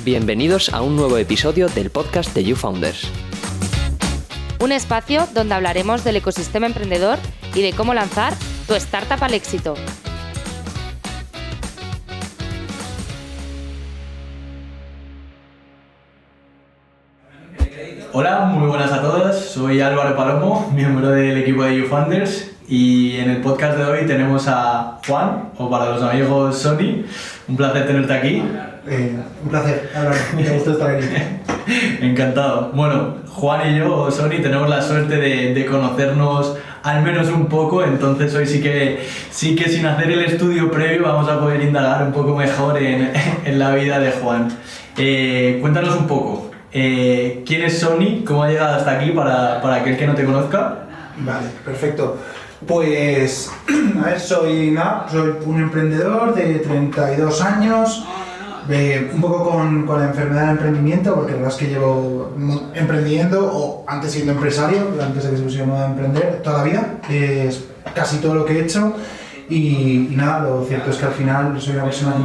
Bienvenidos a un nuevo episodio del podcast de YouFounders. Un espacio donde hablaremos del ecosistema emprendedor y de cómo lanzar tu startup al éxito. Hola, muy buenas a todos. Soy Álvaro Palomo, miembro del equipo de YouFounders, y en el podcast de hoy tenemos a Juan, o para los amigos Sony. Un placer tenerte aquí. Un placer, Álvaro. Me gusta estar aquí. Encantado. Bueno, Juan y yo, Sony, tenemos la suerte de conocernos al menos un poco, entonces hoy sí que sin hacer el estudio previo vamos a poder indagar un poco mejor en la vida de Juan. Cuéntanos un poco. ¿Quién es Sony? ¿Cómo ha llegado hasta aquí para aquel que no te conozca? Vale, perfecto. Pues, a ver, soy un emprendedor de 32 años, un poco con la enfermedad del emprendimiento, porque la verdad es que llevo emprendiendo, o antes siendo empresario, antes de que se pusiera moda de emprender, toda la vida. Es casi todo lo que he hecho y nada, lo cierto es que al final soy una persona que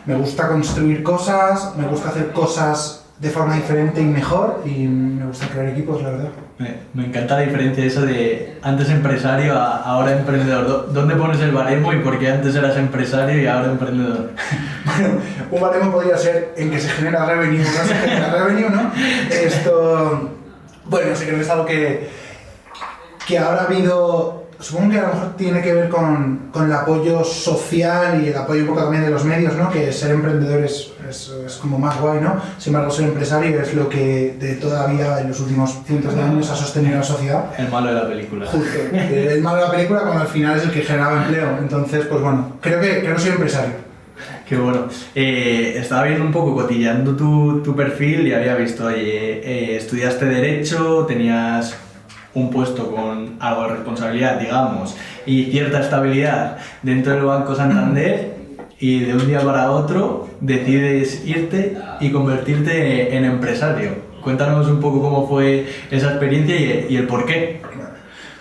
me gusta construir cosas, me gusta hacer cosas de forma diferente y mejor, y me gusta crear equipos, la verdad. Me encanta la diferencia eso de antes empresario a ahora emprendedor. ¿Dónde pones el baremo y por qué antes eras empresario y ahora emprendedor? Bueno, un baremo podría ser en que se genera revenue, no se genera revenue, ¿no? Esto, bueno, sí, creo que es algo que ahora ha habido. Supongo que a lo mejor tiene que ver con el apoyo social y el apoyo un poco también de los medios, ¿no? Que ser emprendedor es como más guay, ¿no? Sin embargo, ser empresario es lo que de toda la vida, en los últimos cientos de años, ha sostenido la sociedad. El malo de la película. Justo. El malo de la película cuando al final es el que generaba empleo. Entonces, pues bueno, creo que soy empresario. Qué bueno. Estaba viendo un poco, cotilleando tu perfil, y había visto, oye, estudiaste Derecho, tenías un puesto con algo de responsabilidad, digamos, y cierta estabilidad dentro del Banco Santander, y de un día para otro decides irte y convertirte en empresario. Cuéntanos un poco cómo fue esa experiencia y el por qué.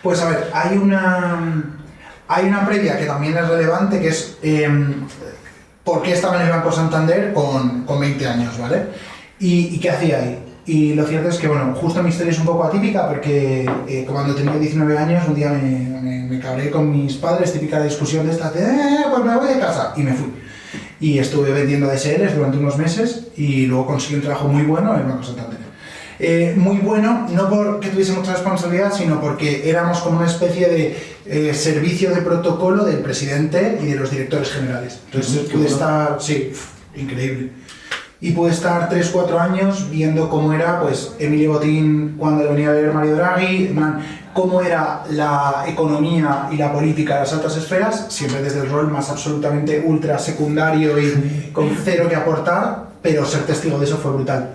Pues a ver, hay una previa que también es relevante, que es por qué estaba en el Banco Santander con 20 años, ¿vale? ¿Y qué hacía ahí? Y lo cierto es que, bueno, justo mi historia es un poco atípica porque cuando tenía 19 años un día me cabré con mis padres, típica discusión de esta, pues me voy de casa, y me fui. Y estuve vendiendo DSLs durante unos meses y luego conseguí un trabajo muy bueno en el Banco Santander. Muy bueno, no porque tuviese mucha responsabilidad, sino porque éramos como una especie de servicio de protocolo del presidente y de los directores generales. Entonces pude estar, sí, increíble. Y pude estar 3-4 años viendo cómo era, pues, Emilio Botín cuando le venía a ver Mario Draghi, cómo era la economía y la política de las altas esferas, siempre desde el rol más absolutamente ultra secundario y con cero que aportar, pero ser testigo de eso fue brutal.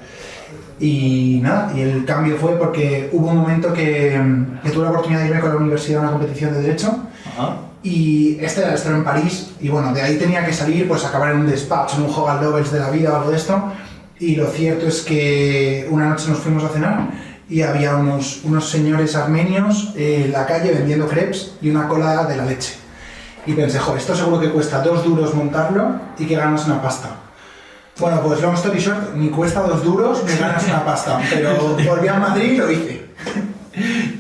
Y nada, y el cambio fue porque hubo un momento que tuve la oportunidad de irme con la universidad a una competición de Derecho. Ajá. Y este era en París, y bueno, de ahí tenía que salir, pues acabar en un despacho, en un Hogan Lovells de la vida o algo de esto. Y lo cierto es que una noche nos fuimos a cenar y había unos señores armenios en la calle vendiendo crepes y una cola de la leche. Y pensé, joder, esto seguro que cuesta 2 duros montarlo y que ganas una pasta. Bueno, pues long story short, ni cuesta 2 duros ni ganas una pasta, pero volví a Madrid y lo hice.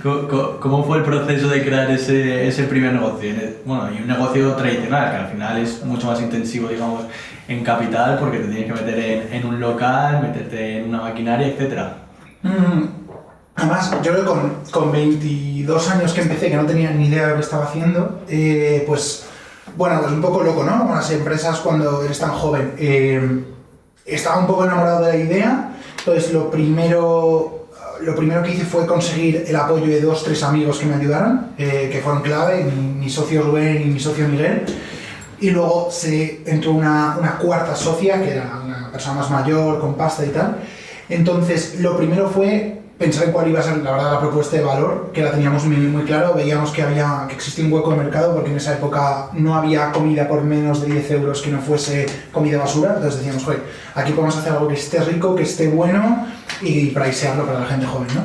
¿Cómo fue el proceso de crear ese primer negocio? Bueno, y un negocio tradicional, que al final es mucho más intensivo, digamos, en capital, porque te tienes que meter en un local, meterte en una maquinaria, etc. Además, yo creo que con 22 años que empecé, que no tenía ni idea de lo que estaba haciendo, pues un poco loco, ¿no? Con las empresas cuando eres tan joven. Estaba un poco enamorado de la idea, entonces lo primero que hice fue conseguir el apoyo de 2-3 amigos que me ayudaron, que fueron clave, mi socio Rubén y mi socio Miguel. Y luego entró una cuarta socia, que era una persona más mayor, con pasta y tal. Entonces, lo primero fue pensar en cuál iba a ser, la verdad, la propuesta de valor, que la teníamos muy claro. Veíamos que existía un hueco de mercado, porque en esa época no había comida por menos de 10 euros que no fuese comida basura. Entonces decíamos, joder, aquí podemos hacer algo que esté rico, que esté bueno y pricearlo para la gente joven, ¿no?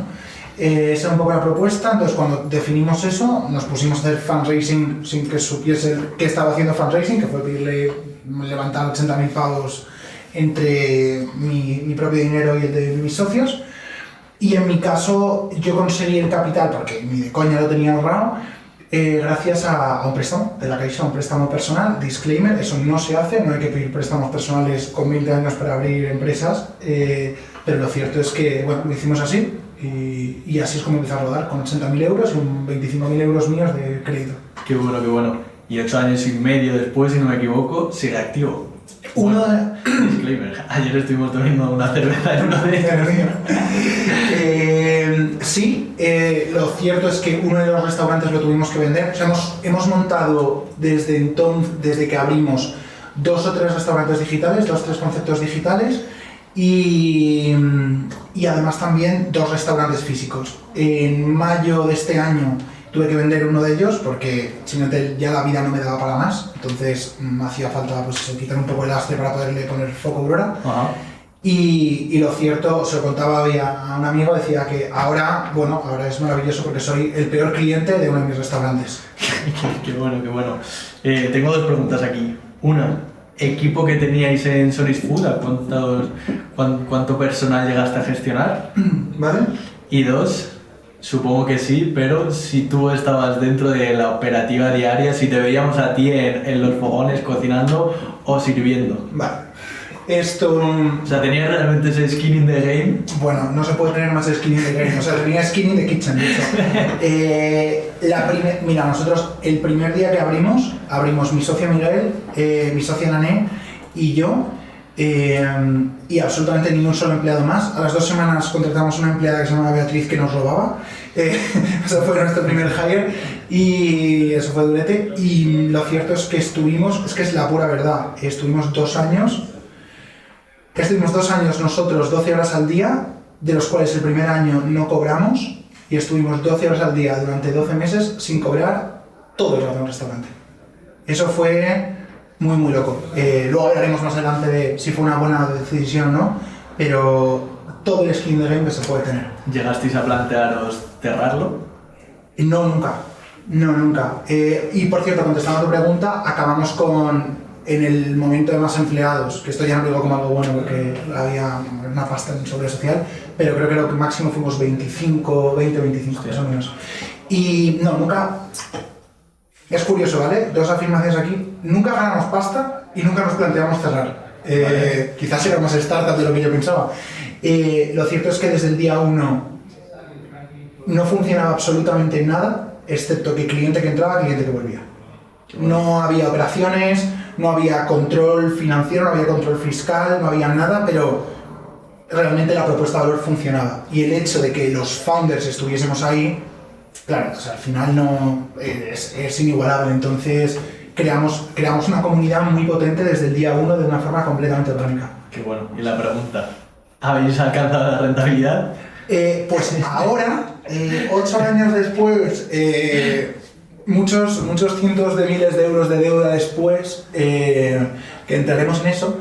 Esa era un poco la propuesta. Entonces, cuando definimos eso, nos pusimos a hacer fundraising sin que supiese que estaba haciendo fundraising, que fue pedirle levantar 80.000 pavos entre mi propio dinero y el de mis socios. Y en mi caso, yo conseguí el capital, porque ni de coña lo tenía ahorrado, gracias a un préstamo de la Caixa, un préstamo personal. Disclaimer, eso no se hace, no hay que pedir préstamos personales con 20 años para abrir empresas, pero lo cierto es que, bueno, lo hicimos así y así es como empecé a rodar, con 80.000 euros y un 25.000 euros míos de crédito. Qué bueno, qué bueno. Y 8 años y medio después, si no me equivoco, sigue activo. Uno de... Disclaimer, ayer estuvimos tomando una cerveza en uno de ellos. Sí, lo cierto es que uno de los restaurantes lo tuvimos que vender. O sea, hemos montado desde que abrimos 2 o 3 restaurantes digitales, 2 o 3 conceptos digitales y además también 2 restaurantes físicos. En mayo de este año tuve que vender uno de ellos porque simplemente ya la vida no me daba para más, entonces me hacía falta pues eso, quitar un poco el lastre para poderle poner foco Aurora. Ajá. Y lo cierto, se lo contaba hoy a un amigo, decía que ahora es maravilloso porque soy el peor cliente de uno de mis restaurantes. Qué bueno, qué bueno. Tengo 2 preguntas aquí. Una, equipo que teníais en Sonis Food, ¿cuánto personal llegaste a gestionar? ¿Vale? Y 2, supongo que sí, pero si tú estabas dentro de la operativa diaria, si te veíamos a ti en los fogones cocinando o sirviendo. Vale. Esto... O sea, ¿tenías realmente ese skin in the game? Bueno, no se puede tener más skin in the game, o sea, tenía skin in the kitchen, de hecho. Mira, nosotros el primer día que abrimos mi socio Miguel, mi socia Nané y yo, y absolutamente ni un solo empleado más. A las 2 semanas contratamos una empleada que se llama Beatriz que nos robaba. Eso fue nuestro primer hire y eso fue durete. Y lo cierto es que es la pura verdad, estuvimos 2 años nosotros 12 horas al día, de los cuales el primer año no cobramos, y estuvimos 12 horas al día durante 12 meses sin cobrar todo el rato en el restaurante. Eso fue muy, muy loco. Luego hablaremos más adelante de si fue una buena decisión o no, pero todo el skin de game que se puede tener. ¿Llegasteis a plantearos cerrarlo? No, nunca. No, nunca. Y por cierto, contestando a tu pregunta, acabamos en el momento de más empleados, que esto ya no lo digo como algo bueno porque había una pasta en sobre social, pero creo que lo máximo fuimos 25 más o menos. Y no, nunca... Es curioso, ¿vale? 2 afirmaciones aquí. Nunca ganamos pasta y nunca nos planteamos cerrar. Vale. Quizás era más startup de lo que yo pensaba. Lo cierto es que desde el día 1 no funcionaba absolutamente nada, excepto que cliente que entraba, cliente que volvía. No había operaciones, no había control financiero, no había control fiscal, no había nada, pero realmente la propuesta de valor funcionaba. Y el hecho de que los founders estuviésemos ahí, claro, o sea, al final no es inigualable. Entonces creamos una comunidad muy potente desde el día 1 de una forma completamente orgánica. Qué bueno. Y la pregunta, ¿habéis alcanzado la rentabilidad? Pues ahora, 8 años después, muchos cientos de miles de euros de deuda después, que entraremos en eso,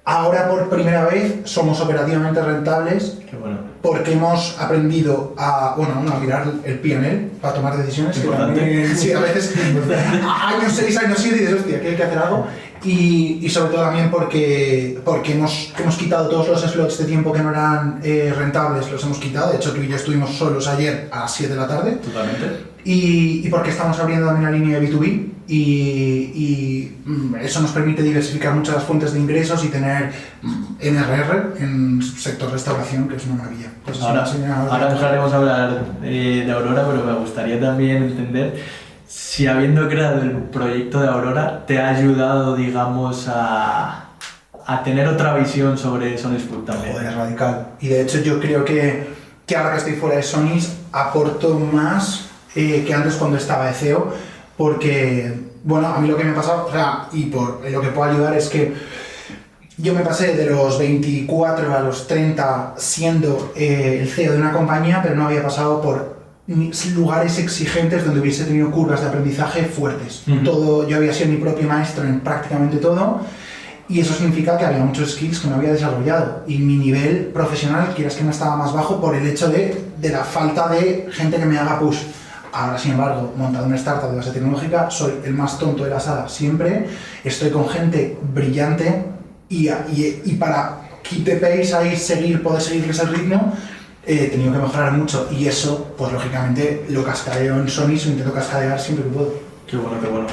ahora por primera vez somos operativamente rentables. Qué bueno. Porque hemos aprendido a mirar el P&L para tomar decisiones. Importante. Sí, a veces años 6, años 7 y dices, hostia, que hay que hacer algo. Y sobre todo también porque hemos quitado todos los slots de tiempo que no eran rentables, los hemos quitado. De hecho, tú y yo estuvimos solos ayer a las 7 de la tarde. Totalmente. Y porque estamos abriendo también la línea de B2B y eso nos permite diversificar muchas fuentes de ingresos y tener NRR en sector restauración, que es una maravilla. Pues ahora entraremos a hablar de Aurora, pero me gustaría también entender si habiendo creado el proyecto de Aurora te ha ayudado, digamos, a tener otra visión sobre Sonis Food también. Joder, es radical. Y de hecho yo creo que ahora que estoy fuera de Sonis aporto más que antes cuando estaba de CEO, porque, bueno, a mí lo que me ha pasado, o sea, y por lo que puedo ayudar es que yo me pasé de los 24 a los 30 siendo el CEO de una compañía, pero no había pasado por lugares exigentes donde hubiese tenido curvas de aprendizaje fuertes. Todo, yo había sido mi propio maestro en prácticamente todo, y eso significa que había muchos skills que no había desarrollado, y mi nivel profesional, quieras que no, estaba más bajo por el hecho de la falta de gente que me haga push. Ahora, sin embargo, montado una startup de base tecnológica, soy el más tonto de la sala siempre, estoy con gente brillante, y para keep the pace ahí, poder seguirles el ritmo, he tenido que mejorar mucho y eso, pues lógicamente lo cascadeo en Sony, lo intento cascadear siempre que puedo. Qué bueno, qué bueno.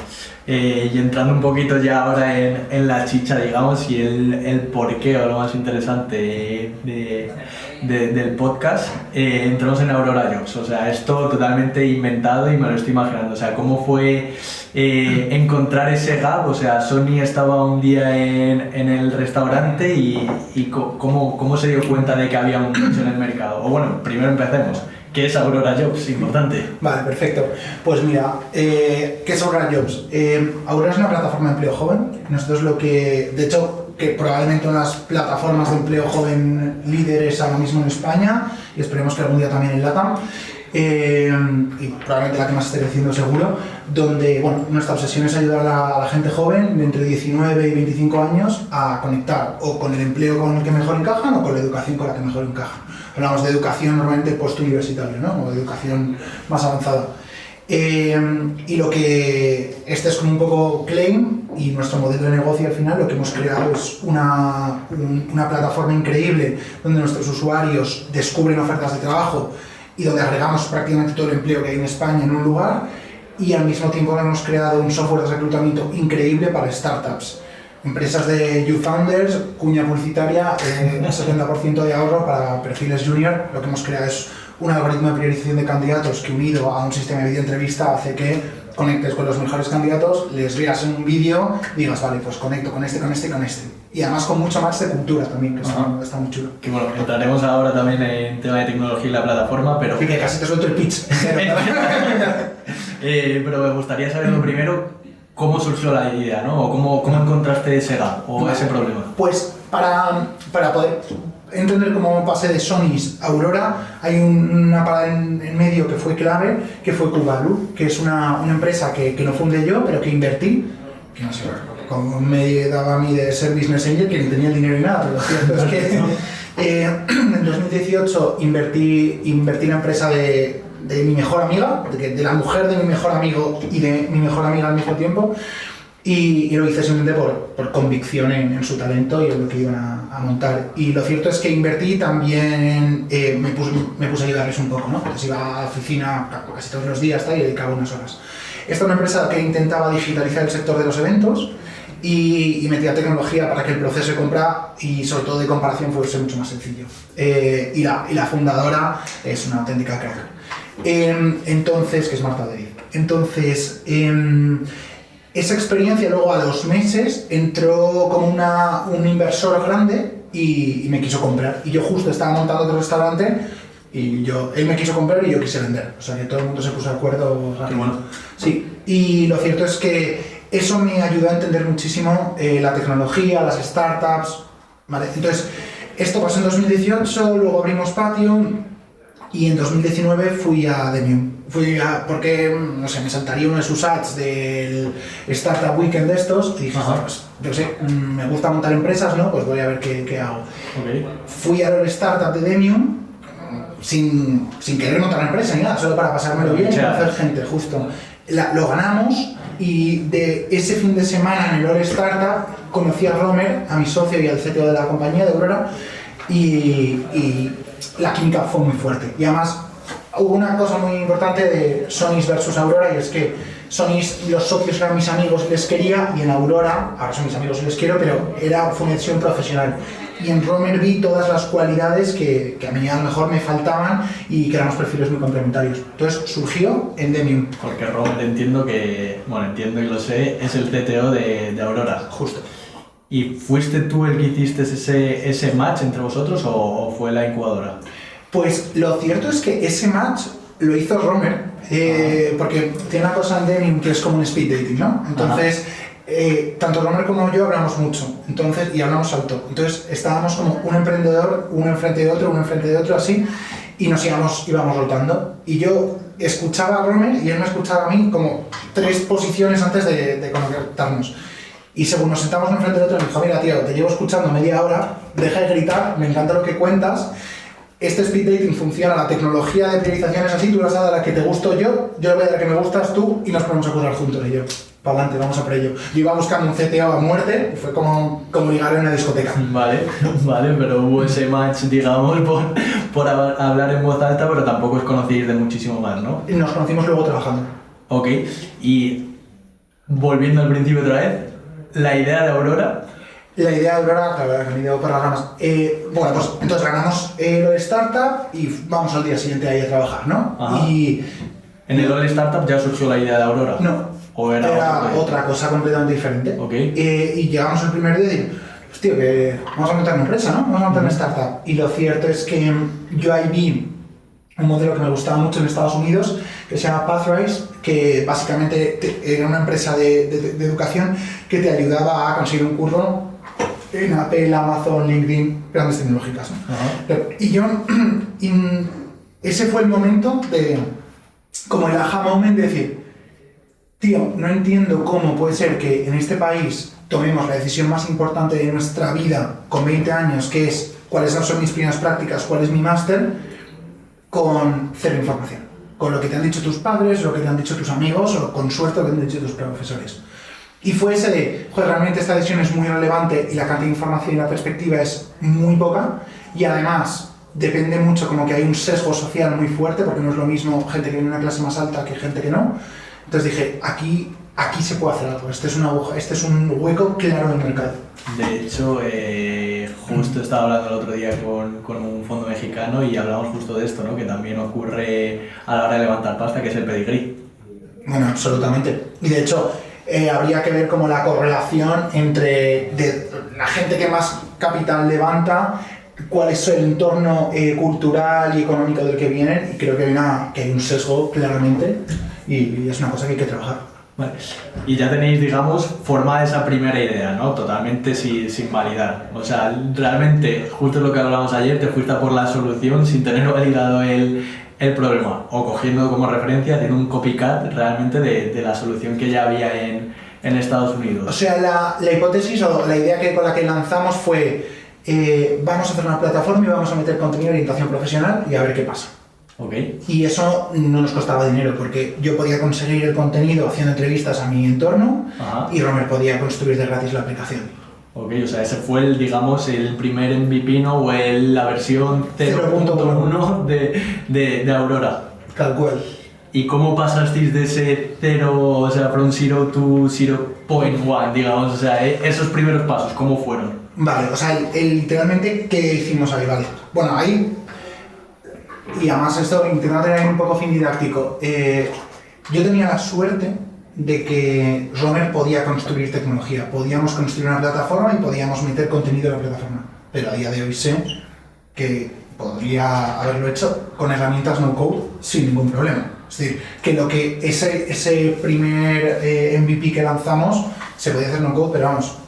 Y entrando un poquito ya ahora en la chicha, digamos, y el porqué o lo más interesante del podcast, entramos en Aurora Jobs. O sea, esto totalmente inventado y me lo estoy imaginando. O sea, ¿cómo fue encontrar ese gap? O sea, Sony estaba un día en el restaurante y ¿cómo se dio cuenta de que había un nicho en el mercado? O bueno, primero empecemos. ¿Qué es Aurora Jobs? Importante. Vale, perfecto. Pues mira, ¿qué es Aurora Jobs? Aurora es una plataforma de empleo joven. Nosotros de hecho, que probablemente una de las plataformas de empleo joven líderes ahora mismo en España, y esperemos que algún día también en LATAM, y probablemente la que más esté creciendo seguro, donde bueno, nuestra obsesión es ayudar a la gente joven de entre 19 y 25 años a conectar o con el empleo con el que mejor encajan o con la educación con la que mejor encajan. Hablamos de educación normalmente postuniversitaria, ¿no? O de educación más avanzada. Y lo que este es como un poco claim y nuestro modelo de negocio al final lo que hemos creado es una plataforma increíble donde nuestros usuarios descubren ofertas de trabajo y donde agregamos prácticamente todo el empleo que hay en España en un lugar y al mismo tiempo hemos creado un software de reclutamiento increíble para startups. Empresas de YouFounders, cuña publicitaria, un 70% de ahorro para perfiles junior. Lo que hemos creado es un algoritmo de priorización de candidatos que unido a un sistema de videoentrevista hace que conectes con los mejores candidatos, les veas en un vídeo, digas, vale, pues conecto con este, con este y con este. Y además con mucho más de cultura también, que está muy chulo. Que bueno, entraremos ahora también en tema de tecnología y la plataforma, pero... Sí, que casi te suelto el pitch. Pero me gustaría saber lo primero, ¿cómo surgió la idea, ¿no? O ¿cómo encontraste ese gap o ese problema? Pues para poder entender cómo pasé de Sonys a Aurora, hay una parada en medio que fue clave, que fue Kubalu, que es una empresa que no fundé yo, pero que invertí, que no sé, como me daba a mí de ser business angel, que ni tenía el dinero ni nada, pero lo cierto es que en 2018 invertí en la empresa de mi mejor amiga, de la mujer de mi mejor amigo y de mi mejor amiga al mismo tiempo, y lo hice simplemente por convicción en su talento y en lo que iban a montar. Y lo cierto es que invertí también, me puse a ayudarles un poco, ¿no? Pues iba a la oficina casi todos los días y dedicaba unas horas. Esta es una empresa que intentaba digitalizar el sector de los eventos y metía tecnología para que el proceso de compra y sobre todo de comparación fuese mucho más sencillo. Y la fundadora es una auténtica crack. Entonces, que es Marta David. Entonces, esa experiencia luego a los meses entró como un inversor grande y me quiso comprar. Y yo justo estaba montando otro restaurante y él me quiso comprar y yo quise vender. O sea que todo el mundo se puso de acuerdo rápido. Bueno. Sí, y lo cierto es que eso me ayudó a entender muchísimo la tecnología, las startups, ¿vale? Entonces, esto pasó en 2018, luego abrimos Patio y en 2019 fui a Demium. Porque, no sé, me saltaría uno de sus ads del Startup Weekend de estos y dije, pues, yo sé, me gusta montar empresas, ¿no? Pues voy a ver qué hago. Okay. Fui al Startup de Demium sin querer montar una empresa ni nada, solo para pasármelo bien y conocer gente, justo. Lo ganamos y de ese fin de semana en el All Startup conocí a Romer, a mi socio y al CTO de la compañía de Aurora y la química fue muy fuerte. Y además hubo una cosa muy importante de Sonys versus Aurora y es que Sonys, los socios eran mis amigos y les quería, y en Aurora, ahora son mis amigos y les quiero, pero fue una decisión profesional. Y en Romer vi todas las cualidades que a mí a lo mejor me faltaban y que éramos perfiles muy complementarios. Entonces surgió en Demium. Porque Romer entiendo y lo sé, es el CTO de Aurora. Justo. ¿Y fuiste tú el que hiciste ese match entre vosotros o fue la incubadora? Pues lo cierto es que ese match lo hizo Romer, porque tiene una cosa en Demium que es como un speed dating, ¿no? Entonces, tanto Romer como yo hablamos mucho, y hablamos alto. Entonces estábamos como un emprendedor, uno enfrente de otro, así, y nos íbamos rotando. Y yo escuchaba a Romer y él me escuchaba a mí como 3 posiciones antes de conectarnos. Y según nos sentamos uno enfrente del otro, me dijo, mira tío, te llevo escuchando media hora, deja de gritar, me encanta lo que cuentas. Este speed dating funciona, la tecnología de priorización es así, tú le vas a dar a la que te gusto yo le voy a dar a la que me gustas tú y nos ponemos a currar juntos. Y yo, para adelante, vamos a por ello. Yo iba buscando un CTO a muerte, fue como ligar en una discoteca. Vale, pero hubo ese match, digamos, por hablar en voz alta, pero tampoco os conocéis de muchísimo más, ¿no? Y nos conocimos luego trabajando. Ok, y volviendo al principio otra vez, la idea de Aurora... La idea de Aurora, claro, que me he ido por las ramas. Bueno, pues entonces ganamos lo de startup y vamos al día siguiente ahí a trabajar, ¿no? Ajá. Y ¿En el All Startup ya surgió la idea de Aurora? no, ¿O era otra cosa completamente diferente. Ok. Y llegamos el primer día y digo, hostia, que vamos a montar una empresa, ¿no? Vamos a montar una startup. Y lo cierto es que yo ahí vi un modelo que me gustaba mucho en Estados Unidos, que se llama Pathrise, que básicamente era una empresa de educación que te ayudaba a conseguir un curro en Apple, Amazon, LinkedIn, grandes tecnológicas, ¿no? Ajá. Y yo, ese fue el momento de, como el aha moment de decir, tío, no entiendo cómo puede ser que en este país tomemos la decisión más importante de nuestra vida con 20 años, que es cuáles son mis primeras prácticas, cuál es mi máster, con cero información. Con lo que te han dicho tus padres, lo que te han dicho tus amigos, o con suerte lo que te han dicho tus profesores. Y fue ese de, joder, realmente esta decisión es muy relevante y la cantidad de información y la perspectiva es muy poca, y además depende mucho, como que hay un sesgo social muy fuerte, porque no es lo mismo gente que viene de una clase más alta que gente que no. Entonces dije, aquí se puede hacer algo, este es un hueco claro del mercado. De hecho, justo estaba hablando el otro día con un fondo mexicano y hablamos justo de esto, ¿no? Que también ocurre a la hora de levantar pasta, que es el pedigrí. Bueno, absolutamente. Y de hecho, habría que ver como la correlación entre la gente que más capital levanta, cuál es el entorno cultural y económico del que vienen, y creo que hay un sesgo claramente y es una cosa que hay que trabajar. Vale. Y ya tenéis, digamos, formada esa primera idea, ¿no? Totalmente sin validar. O sea, realmente, justo lo que hablamos ayer, te fuiste a por la solución sin tener validado el problema, o cogiendo como referencia, haciendo un copycat realmente de la solución que ya había en Estados Unidos. O sea, la hipótesis o la idea con la que lanzamos fue, vamos a hacer una plataforma y vamos a meter contenido de orientación profesional y a ver qué pasa. Okay. Y eso no nos costaba dinero, porque yo podía conseguir el contenido haciendo entrevistas a mi entorno. Ajá. Y Romer podía construir de gratis la aplicación. Ok, o sea, ese fue el primer MVP, ¿no? O la versión 0.1 de Aurora. Tal cual. ¿Y cómo pasasteis de ese 0, o sea, from 0 to 0.1, digamos? O sea, esos primeros pasos, ¿cómo fueron? Vale, o sea, literalmente, ¿qué hicimos ahí? Vale. Bueno, ahí... Y además esto, intentando tener un poco fin didáctico, yo tenía la suerte de que Romer podía construir tecnología, podíamos construir una plataforma y podíamos meter contenido en la plataforma, pero a día de hoy sé que podría haberlo hecho con herramientas no-code sin ningún problema. Es decir, que ese primer MVP que lanzamos se podía hacer no-code, pero vamos,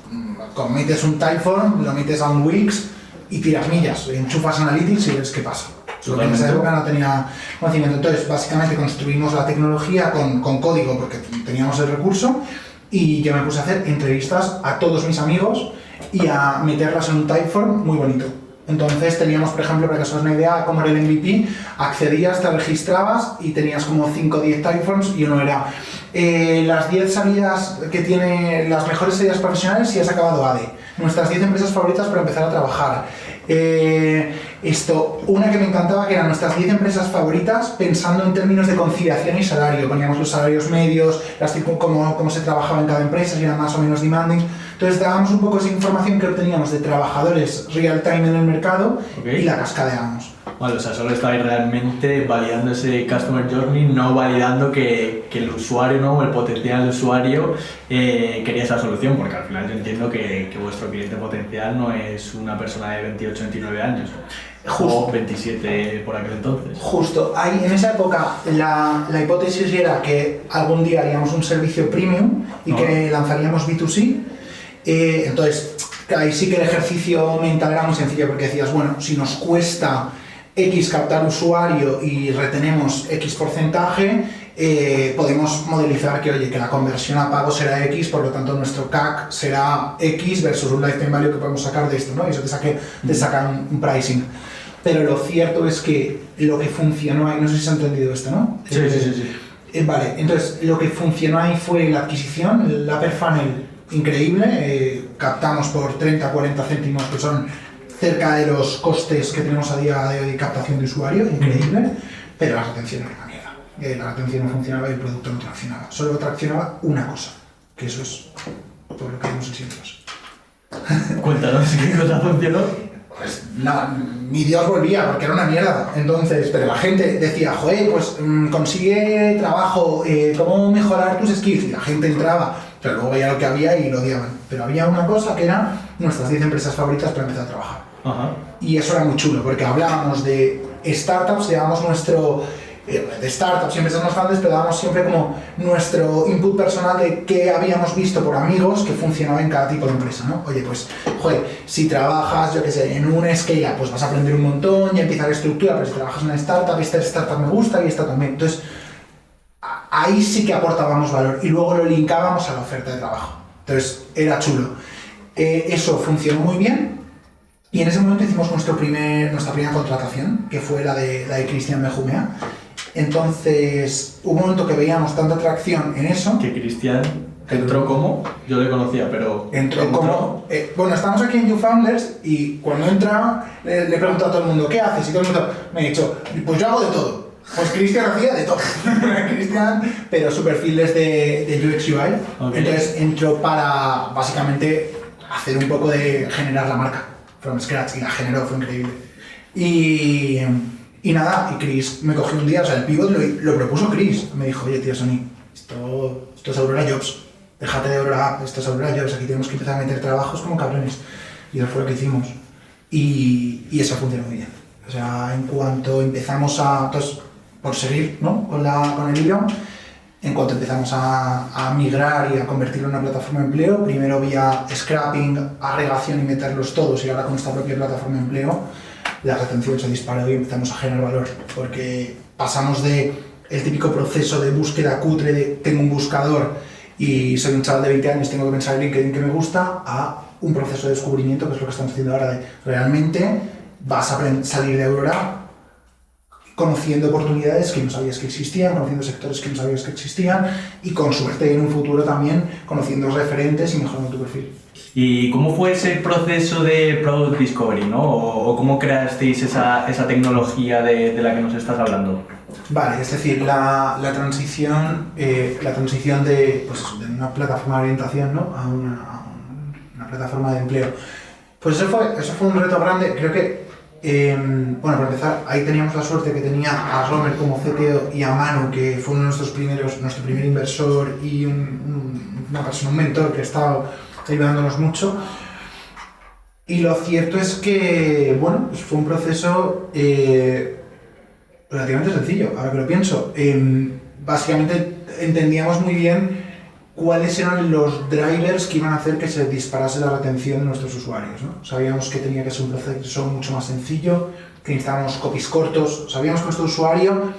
metes un Typeform, lo metes a un Wix y tiras millas, enchufas Analytics y ves qué pasa. Lo que en esa época no tenía conocimiento. Entonces, básicamente construimos la tecnología con código porque teníamos el recurso, y yo me puse a hacer entrevistas a todos mis amigos y a meterlas en un Typeform muy bonito. Entonces teníamos, por ejemplo, para que os hagáis una idea, como era el MVP, accedías, te registrabas y tenías como 5 o 10 Typeforms, y uno era las 10 salidas que tiene, las mejores salidas profesionales si has acabado ADE, nuestras 10 empresas favoritas para empezar a trabajar. Una que me encantaba, que eran nuestras 10 empresas favoritas pensando en términos de conciliación y salario. Poníamos los salarios medios, cómo se trabajaba en cada empresa, si era más o menos demanding. Entonces dábamos un poco esa información que obteníamos de trabajadores real time en el mercado, okay, y la cascadeábamos. Vale, o sea, solo estabais realmente validando ese Customer Journey, no validando que el usuario, ¿no? O el potencial usuario quería esa solución, porque al final yo entiendo que vuestro cliente potencial no es una persona de 28, 29 años. Justo. O 27 por aquel entonces. Justo. Ahí, en esa época, la hipótesis era que algún día haríamos un servicio premium y que lanzaríamos B2C. Entonces, ahí sí que el ejercicio mental era muy sencillo, porque decías, bueno, si nos cuesta X captar usuario y retenemos X porcentaje, podemos modelizar que, oye, que la conversión a pago será X, por lo tanto nuestro CAC será X versus un lifetime value que podemos sacar de esto, ¿no? Y eso te saca un pricing. Pero lo cierto es que lo que funcionó ahí, no sé si se ha entendido esto, ¿no? Sí. Vale, entonces lo que funcionó ahí fue la adquisición, el Upper Funnel increíble, captamos por 30-40 céntimos, que son cerca de los costes que tenemos a día de hoy de captación de usuario, increíble, pero la retención era una mierda. La retención no funcionaba y el producto no traccionaba. Solo traccionaba una cosa, que eso es por lo que vemos en Sintos. Cuéntanos qué cosa funcionó. Pues nada, mi Dios volvía porque era una mierda. Entonces, pero la gente decía, joder, pues consigue trabajo, ¿cómo mejorar tus skills? Y la gente entraba, pero luego veía lo que había y lo odiaban. Pero había una cosa que era nuestras 10 empresas favoritas para empezar a trabajar. Ajá. Y eso era muy chulo, porque hablábamos de startups, llevábamos nuestro... de startups y empresas más grandes, pero dábamos siempre como nuestro input personal de qué habíamos visto por amigos que funcionaba en cada tipo de empresa, ¿no? Oye, pues, joder, si trabajas, yo qué sé, en una scale-up, pues vas a aprender un montón, ya empieza la estructura, pero si trabajas en una startup, esta startup me gusta y esta también. Entonces, ahí sí que aportábamos valor y luego lo linkábamos a la oferta de trabajo. Entonces, era chulo. Eso funcionó muy bien. Y en ese momento hicimos nuestra primera contratación, que fue la de Cristian Benjumea. Entonces, hubo un momento que veíamos tanta atracción en eso. Que Cristian entró como, yo le conocía, pero... Entró como... bueno, estamos aquí en YouFounders y cuando entra le pregunto a todo el mundo, ¿qué haces? Y todo el mundo me ha dicho, pues yo hago de todo. Pues Cristian hacía de todo. Cristian, pero su perfil es de UX UI. Okay. Entonces entró para, básicamente, hacer un poco de generar la marca from scratch y la generó, fue increíble. Y nada, y Chris me cogió un día, o sea, el pivot lo propuso Chris. Me dijo, oye, tío, Sony, esto es Aurora Jobs. Déjate de Aurora App, esto es Aurora Jobs. Aquí tenemos que empezar a meter trabajos como cabrones. Y eso fue lo que hicimos. Y eso funcionó muy bien. O sea, en cuanto empezamos a... Entonces, por seguir, ¿no? con el hilo, en cuanto empezamos a migrar y a convertirlo en una plataforma de empleo, primero vía scrapping, agregación y meterlos todos, y ahora con esta propia plataforma de empleo, la retención se disparó y empezamos a generar valor, porque pasamos de el típico proceso de búsqueda cutre de tengo un buscador y soy un chaval de 20 años, tengo que pensar en LinkedIn que me gusta, a un proceso de descubrimiento, que es lo que estamos haciendo ahora, de realmente vas a salir de Aurora conociendo oportunidades que no sabías que existían, conociendo sectores que no sabías que existían y con suerte en un futuro también conociendo referentes y mejorando tu perfil. ¿Y cómo fue ese proceso de Product Discovery, ¿no? ¿O cómo creasteis esa tecnología de la que nos estás hablando? Vale, es decir, la transición de una plataforma de orientación, ¿no? a una plataforma de empleo. Pues eso fue un reto grande. Creo que, bueno, para empezar, ahí teníamos la suerte que tenía a Romer como CTO y a Manu, que fue uno de nuestro primer inversor y una persona, un mentor que estaba ayudándonos mucho. Y lo cierto es que, bueno, pues fue un proceso relativamente sencillo, ahora que lo pienso. Básicamente entendíamos muy bien cuáles eran los drivers que iban a hacer que se disparase la retención de nuestros usuarios, ¿no? Sabíamos que tenía que ser un proceso mucho más sencillo, que necesitábamos copies cortos, sabíamos que nuestro usuario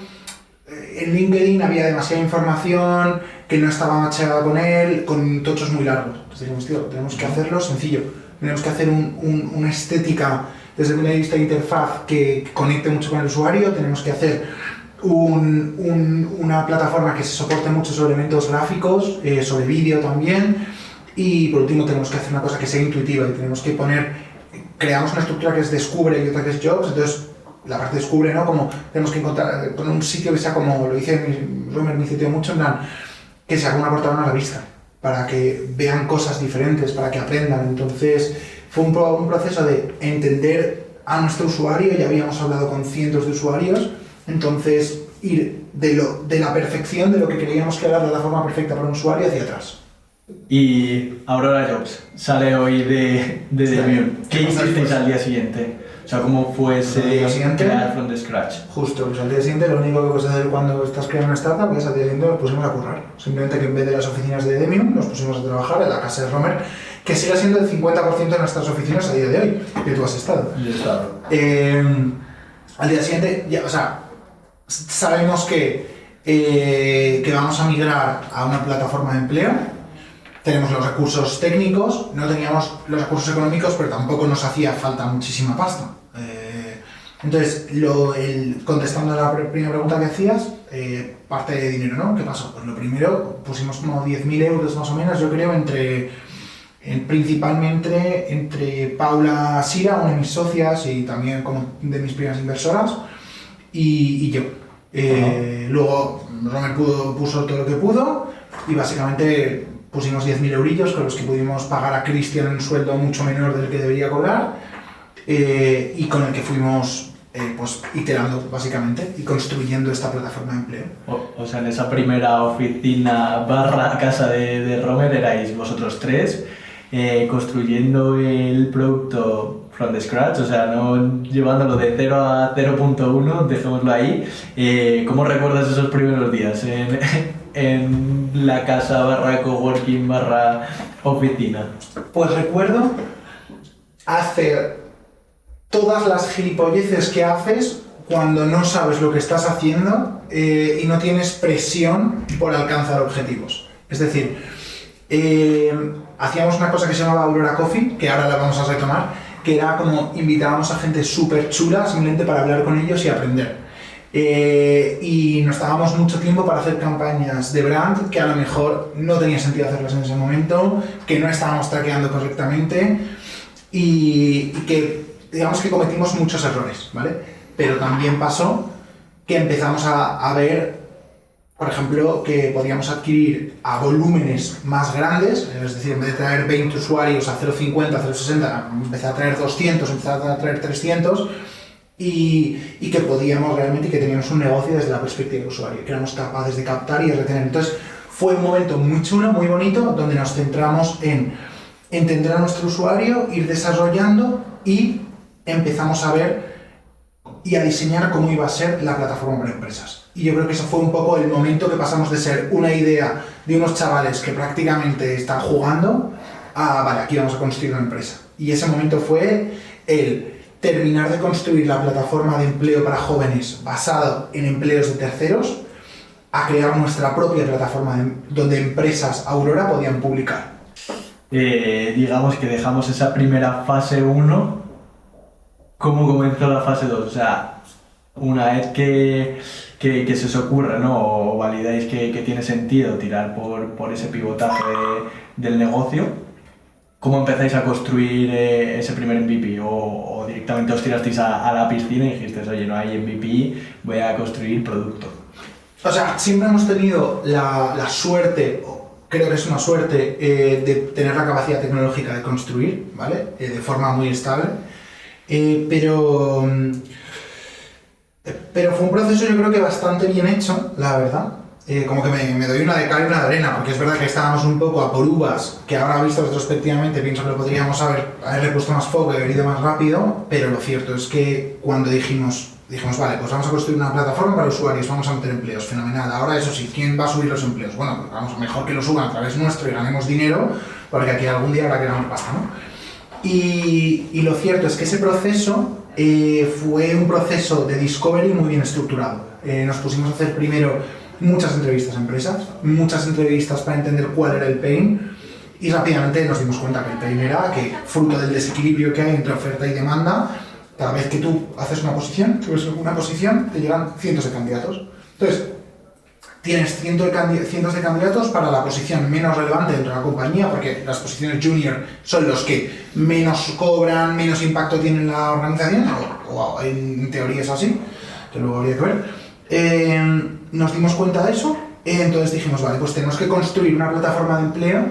en LinkedIn había demasiada información, que no estaba machada con él, con tochos muy largos. Entonces dijimos, tío, tenemos que hacerlo sencillo, tenemos que hacer una estética desde el punto de vista de interfaz que conecte mucho con el usuario, tenemos que hacer una plataforma que se soporte muchos elementos gráficos, sobre vídeo también, y por último tenemos que hacer una cosa que sea intuitiva y tenemos que creamos una estructura que es Descubre y otra que es Jobs. Entonces la parte Descubre, ¿no? Como tenemos que poner un sitio que sea como, lo dice Romer, me citó mucho, en plan, que sea como una portada de una revista, para que vean cosas diferentes, para que aprendan. Entonces fue un proceso de entender a nuestro usuario, ya habíamos hablado con cientos de usuarios, entonces ir de la perfección de lo que creíamos que era la plataforma perfecta para un usuario hacia atrás. Y Aurora Jobs sale hoy de Demium. ¿Qué hicisteis al día siguiente? O sea, ¿cómo fue ese crear from the scratch? Justo, pues al día siguiente lo único que puedes hacer cuando estás creando una startup es al día siguiente nos pusimos a currar. Simplemente que en vez de las oficinas de Demium nos pusimos a trabajar en la casa de Romer, que sigue siendo el 50% de nuestras oficinas a día de hoy, que tú has estado. Yo he estado. Al día siguiente, ya, o sea, sabemos que vamos a migrar a una plataforma de empleo. Tenemos los recursos técnicos, no teníamos los recursos económicos, pero tampoco nos hacía falta muchísima pasta. Entonces, contestando a la primera pregunta que hacías, parte de dinero, ¿no? ¿Qué pasó? Pues lo primero, pusimos como 10.000 euros más o menos, yo creo, principalmente entre Paula Sira, una de mis socias y también como de mis primeras inversoras, y yo. Luego Romer puso todo lo que pudo y básicamente pusimos 10.000 eurillos con los que pudimos pagar a Cristian un sueldo mucho menor del que debería cobrar y con el que fuimos pues iterando básicamente y construyendo esta plataforma de empleo. O sea, en esa primera oficina / casa de Romer erais vosotros tres construyendo el producto from the scratch, o sea, no llevándolo de 0 a 0.1, dejémoslo ahí. ¿Cómo recuerdas esos primeros días en la casa / coworking / oficina? Pues recuerdo hacer todas las gilipolleces que haces cuando no sabes lo que estás haciendo y no tienes presión por alcanzar objetivos. Es decir, hacíamos una cosa que se llamaba Aurora Coffee, que ahora la vamos a retomar, que era como invitábamos a gente súper chula simplemente para hablar con ellos y aprender. Y nos dábamos mucho tiempo para hacer campañas de brand que a lo mejor no tenía sentido hacerlas en ese momento, que no estábamos traqueando correctamente y que digamos que cometimos muchos errores, ¿vale? Pero también pasó que empezamos a ver, por ejemplo, que podíamos adquirir a volúmenes más grandes, es decir, en vez de traer 20 usuarios a 0.50, 0.60, empecé a traer 200, empecé a traer 300 y que podíamos realmente, que teníamos un negocio desde la perspectiva del usuario, que éramos capaces de captar y de retener. Entonces fue un momento muy chulo, muy bonito, donde nos centramos en entender a nuestro usuario, ir desarrollando y empezamos a ver y a diseñar cómo iba a ser la plataforma para empresas. Y yo creo que eso fue un poco el momento que pasamos de ser una idea de unos chavales que prácticamente están jugando a, vale, aquí vamos a construir una empresa. Y ese momento fue el terminar de construir la plataforma de empleo para jóvenes basado en empleos de terceros, a crear nuestra propia plataforma donde empresas Aurora podían publicar. Digamos que dejamos esa primera fase 1. ¿Cómo comenzó la fase 2? O sea, una vez que se os ocurra, ¿no? O validáis que tiene sentido tirar por ese pivotaje del negocio, ¿cómo empezáis a construir ese primer MVP? ¿O directamente os tirasteis a la piscina y dijisteis, oye, no hay MVP, voy a construir producto? O sea, siempre hemos tenido la suerte, creo que es una suerte, de tener la capacidad tecnológica de construir, ¿vale? De forma muy estable. Pero fue un proceso, yo creo que bastante bien hecho, la verdad. Como que me doy una de cal y una de arena, porque es verdad que estábamos un poco a por uvas, que ahora visto retrospectivamente pienso que lo podríamos haberle puesto más foco y haber ido más rápido, pero lo cierto es que cuando dijimos, vale, pues vamos a construir una plataforma para usuarios, vamos a meter empleos, fenomenal. Ahora eso sí, ¿quién va a subir los empleos? Bueno, pues vamos, mejor que lo suban a través nuestro y ganemos dinero, porque aquí algún día habrá que ganar pasta, ¿no? Y lo cierto es que ese proceso fue un proceso de discovery muy bien estructurado. Nos pusimos a hacer primero muchas entrevistas a empresas, muchas entrevistas para entender cuál era el pain y rápidamente nos dimos cuenta que el pain era que, fruto del desequilibrio que hay entre oferta y demanda, cada vez que tú haces una posición, te llegan cientos de candidatos. Entonces, tienes cientos de candidatos para la posición menos relevante dentro de la compañía, porque las posiciones junior son los que menos cobran, menos impacto tienen en la organización, o en teoría es así, que luego habría que ver. Nos dimos cuenta de eso, entonces dijimos, vale, pues tenemos que construir una plataforma de empleo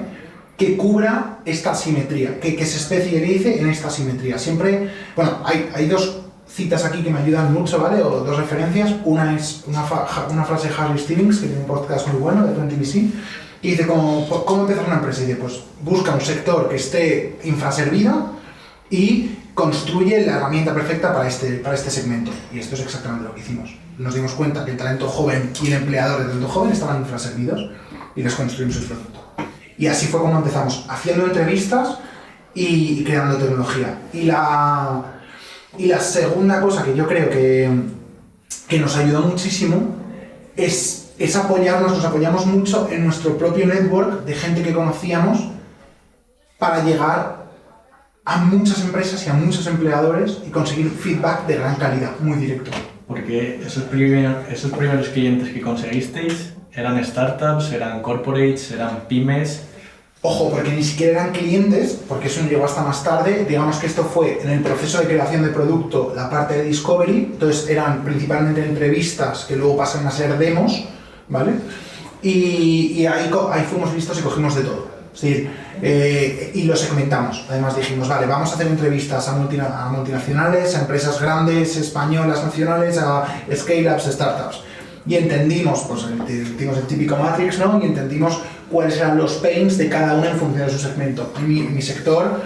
que cubra esta asimetría, que se especialice en esta asimetría. Siempre, bueno, hay dos citas aquí que me ayudan mucho, ¿vale? O dos referencias. Una es una frase de Harry Stevens, que tiene un podcast muy bueno, de 20VC, y dice, ¿cómo empezar una empresa? Y dice, pues busca un sector que esté infraservido y construye la herramienta perfecta para este segmento. Y esto es exactamente lo que hicimos. Nos dimos cuenta que el talento joven y el empleador de talento joven estaban infraservidos y les construimos el producto. Y así fue como empezamos, haciendo entrevistas y creando tecnología. Y la segunda cosa que yo creo que nos ayudó muchísimo es apoyarnos, nos apoyamos mucho en nuestro propio network de gente que conocíamos para llegar a muchas empresas y a muchos empleadores y conseguir feedback de gran calidad, muy directo. Porque esos primeros clientes que conseguisteis eran startups, eran corporates, eran pymes. Ojo, porque ni siquiera eran clientes, porque eso no llegó hasta más tarde. Digamos que esto fue en el proceso de creación de producto, la parte de discovery. Entonces eran principalmente entrevistas que luego pasan a ser demos, ¿vale? Y ahí fuimos listos y cogimos de todo. Es decir, y lo segmentamos. Además dijimos, vale, vamos a hacer entrevistas a multinacionales, a empresas grandes, españolas, nacionales, a scale-ups, startups. Y entendimos, pues el típico Matrix, ¿no? Y entendimos cuáles eran los pains de cada una en función de su segmento. En mi sector,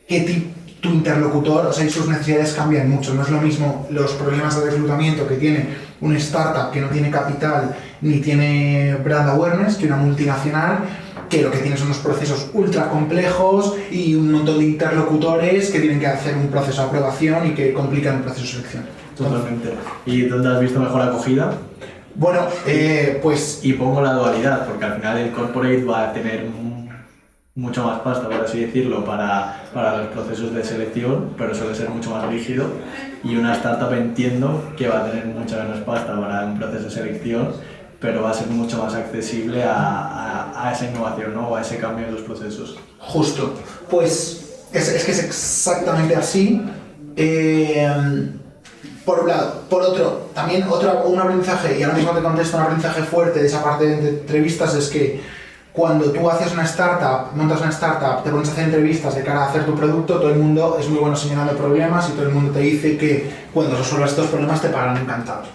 tu interlocutor, o sea, y sus necesidades cambian mucho. No es lo mismo los problemas de reclutamiento que tiene una startup que no tiene capital ni tiene brand awareness que una multinacional, que lo que tiene son unos procesos ultra complejos y un montón de interlocutores que tienen que hacer un proceso de aprobación y que complican el proceso de selección. Totalmente. ¿Y dónde has visto mejor acogida? Bueno, pues... Y pongo la dualidad, porque al final el corporate va a tener mucho más pasta, por así decirlo, para los procesos de selección, pero suele ser mucho más rígido. Y una startup entiendo que va a tener mucha menos pasta para un proceso de selección, pero va a ser mucho más accesible a esa innovación, ¿no? O a ese cambio en los procesos. Justo. Pues es que es exactamente así. Por un lado. Por otro, también un aprendizaje, y ahora mismo te contesto, un aprendizaje fuerte de esa parte de entrevistas es que cuando tú haces una startup, montas una startup, te pones a hacer entrevistas de cara a hacer tu producto, todo el mundo es muy bueno señalando problemas y todo el mundo te dice que cuando resuelvas estos problemas te pagarán encantados.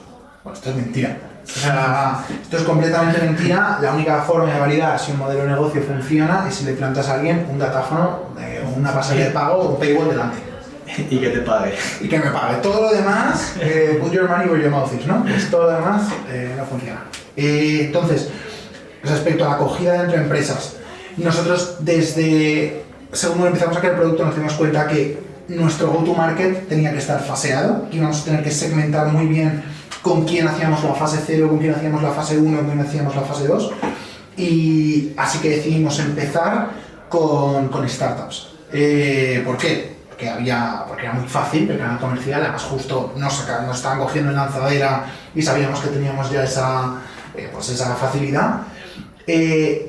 Bueno, esto es mentira. O sea, esto es completamente mentira. La única forma de validar si un modelo de negocio funciona es si le plantas a alguien un datáfono, una pasarela de pago o un paywall delante. Y que te pague. Y que me pague. Todo lo demás, put your money where your mouth is, ¿no? Pues todo lo demás no funciona. Entonces, respecto a la acogida dentro de empresas, nosotros según empezamos a crear el producto nos dimos cuenta que nuestro go-to-market tenía que estar faseado, que íbamos a tener que segmentar muy bien con quién hacíamos la fase 0, con quién hacíamos la fase 1, con quién hacíamos la fase 2. Y así que decidimos empezar con startups. ¿Por qué? Porque era muy fácil el canal comercial, además justo nos estaban cogiendo en lanzadera y sabíamos que teníamos ya esa facilidad.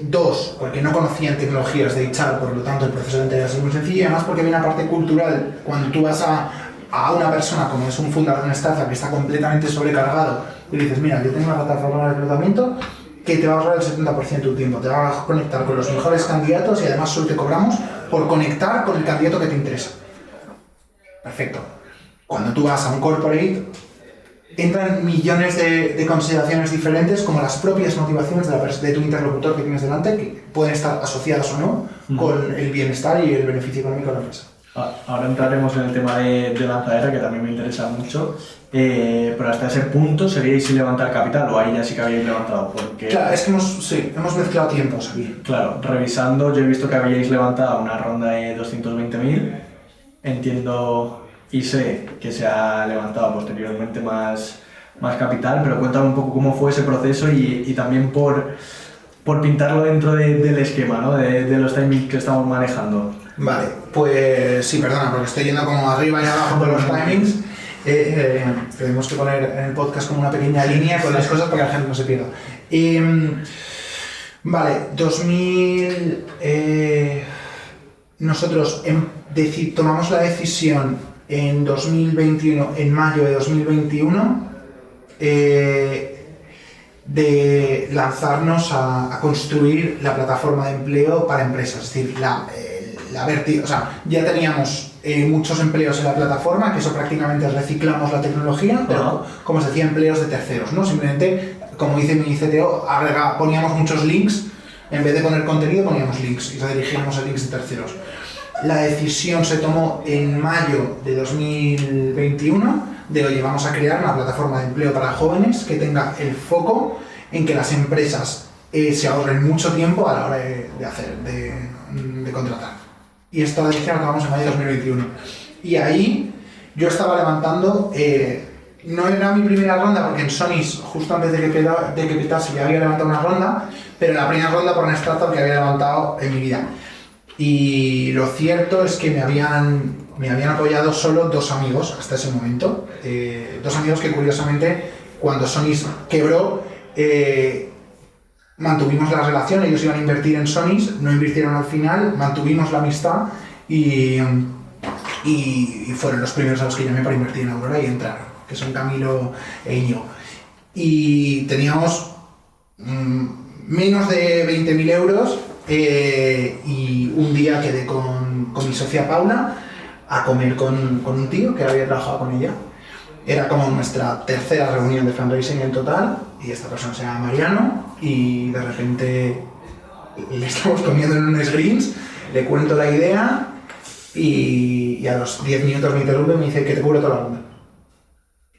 2, porque no conocían tecnologías de HR, por lo tanto el proceso de integración es muy sencillo, y además porque había una parte cultural. Cuando tú vas a una persona como es un fundador de una startup que está completamente sobrecargado y le dices, mira, yo tengo una plataforma de reclutamiento que te va a ahorrar el 70% de tu tiempo, te va a conectar con los mejores candidatos y además solo te cobramos por conectar con el candidato que te interesa. Perfecto. Cuando tú vas a un corporate, entran millones de consideraciones diferentes, como las propias motivaciones de tu interlocutor que tienes delante, que pueden estar asociadas o no con el bienestar y el beneficio económico de la empresa. Ahora entraremos en el tema de lanzadera, que también me interesa mucho, pero hasta ese punto seríais levantar capital, o ahí ya sí que habíais levantado, porque... Claro, es que hemos mezclado tiempos aquí. Claro, revisando, yo he visto que habíais levantado una ronda de 220.000, entiendo y sé que se ha levantado posteriormente más capital, pero cuéntame un poco cómo fue ese proceso y también por pintarlo dentro del esquema, ¿no? de los timings que estamos manejando. Vale, pues sí, perdona, porque estoy yendo como arriba y abajo con los timings. Tenemos que poner en el podcast como una pequeña línea con las cosas para que la gente no se pierda. Vale, nosotros tomamos la decisión en 2021, en mayo de 2021, de lanzarnos a construir la plataforma de empleo para empresas, es decir, ya teníamos muchos empleos en la plataforma, que eso prácticamente reciclamos la tecnología, pero como os decía, empleos de terceros, ¿no? Simplemente, como dice mi CTO, poníamos muchos links, en vez de poner contenido poníamos links y redirigíamos a links de terceros. La decisión se tomó en mayo de 2021 de, oye, vamos a crear una plataforma de empleo para jóvenes que tenga el foco en que las empresas se ahorren mucho tiempo a la hora de contratar. Y esta decisión la tomamos en mayo de 2021. Y ahí yo estaba levantando, no era mi primera ronda, porque en Sonys, justo antes de que petase, ya había levantado una ronda, pero la primera ronda por una startup que había levantado en mi vida. Y lo cierto es que me habían apoyado solo 2 amigos hasta ese momento. 2 amigos que curiosamente cuando Sonys quebró mantuvimos la relación, ellos iban a invertir en Sonys, no invirtieron al final, mantuvimos la amistad y fueron los primeros a los que llamé para invertir en Aurora y entraron, que son Camilo e Íñigo. Y teníamos menos de 20.000 euros y un día quedé con mi socia Paula a comer con un tío que había trabajado con ella. Era como nuestra tercera reunión de fundraising en total y esta persona se llama Mariano y de repente le estamos comiendo en unos greens, le cuento la idea y a los 10 minutos me interrumpe y me dice que te cubro toda la ronda.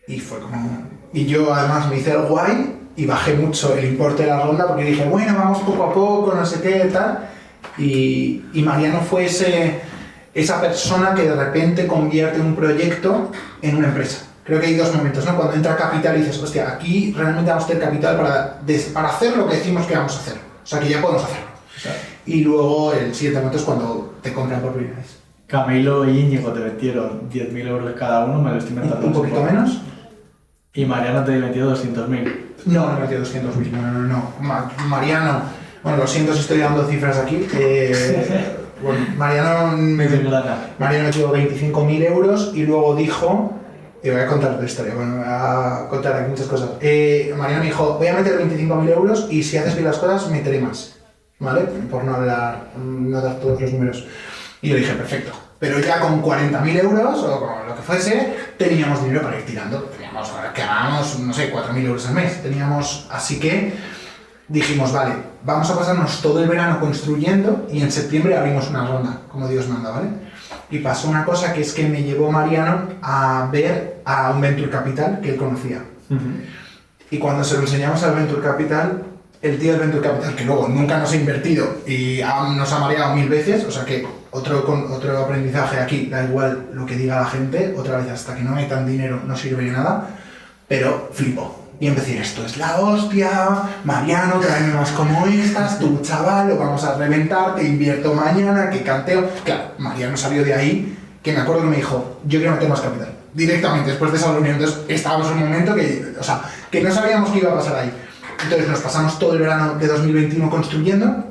Y fue como... Y yo además me hice el guay y bajé mucho el importe de la ronda porque dije, bueno, vamos poco a poco, no sé qué, tal. Y Mariano fue esa persona que de repente convierte un proyecto en una empresa. Creo que hay 2 momentos, ¿no? Cuando entra capital y dices, hostia, aquí realmente vamos a tener capital para hacer lo que decimos que vamos a hacer. O sea, que ya podemos hacerlo. Claro. Y luego el siguiente momento es cuando te compran por primera vez. Camilo y Íñigo te metieron 10.000 euros cada uno, me lo estoy inventando. Un poquito menos. Y Mariano te metió 200.000. No me metió 200.000, no. Mariano, bueno, lo siento si estoy dando cifras aquí. Bueno, Mariano metió 25.000 euros y luego dijo... Y voy a contar la historia, bueno, voy a contar aquí muchas cosas. Mariano me dijo, voy a meter 25.000 euros y si haces bien las cosas, meteré más, ¿vale? Por no dar todos los números. Y yo dije, perfecto. Pero ya con 40.000 euros, o con lo que fuese, teníamos dinero para ir tirando. Que ganábamos, no sé, 4.000 euros al mes. Así que dijimos, vale, vamos a pasarnos todo el verano construyendo y en septiembre abrimos una ronda, como Dios manda, ¿vale? Y pasó una cosa que es que me llevó Mariano a ver a un Venture Capital que él conocía. Y cuando se lo enseñamos al Venture Capital, el tío del Venture Capital, que luego nunca nos ha invertido y nos ha mareado 1000 veces, o sea que otro aprendizaje aquí, da igual lo que diga la gente, otra vez hasta que no metan dinero no sirve de nada, pero flipó. Y empecé, esto es la hostia, Mariano, tráeme más como estas, tú chaval, lo vamos a reventar, te invierto mañana, que canteo. Claro, Mariano salió de ahí, que me acuerdo que me dijo, yo quiero meter más capital. Directamente, después de esa reunión. Entonces estábamos en un momento que no sabíamos qué iba a pasar ahí. Entonces nos pasamos todo el verano de 2021 construyendo.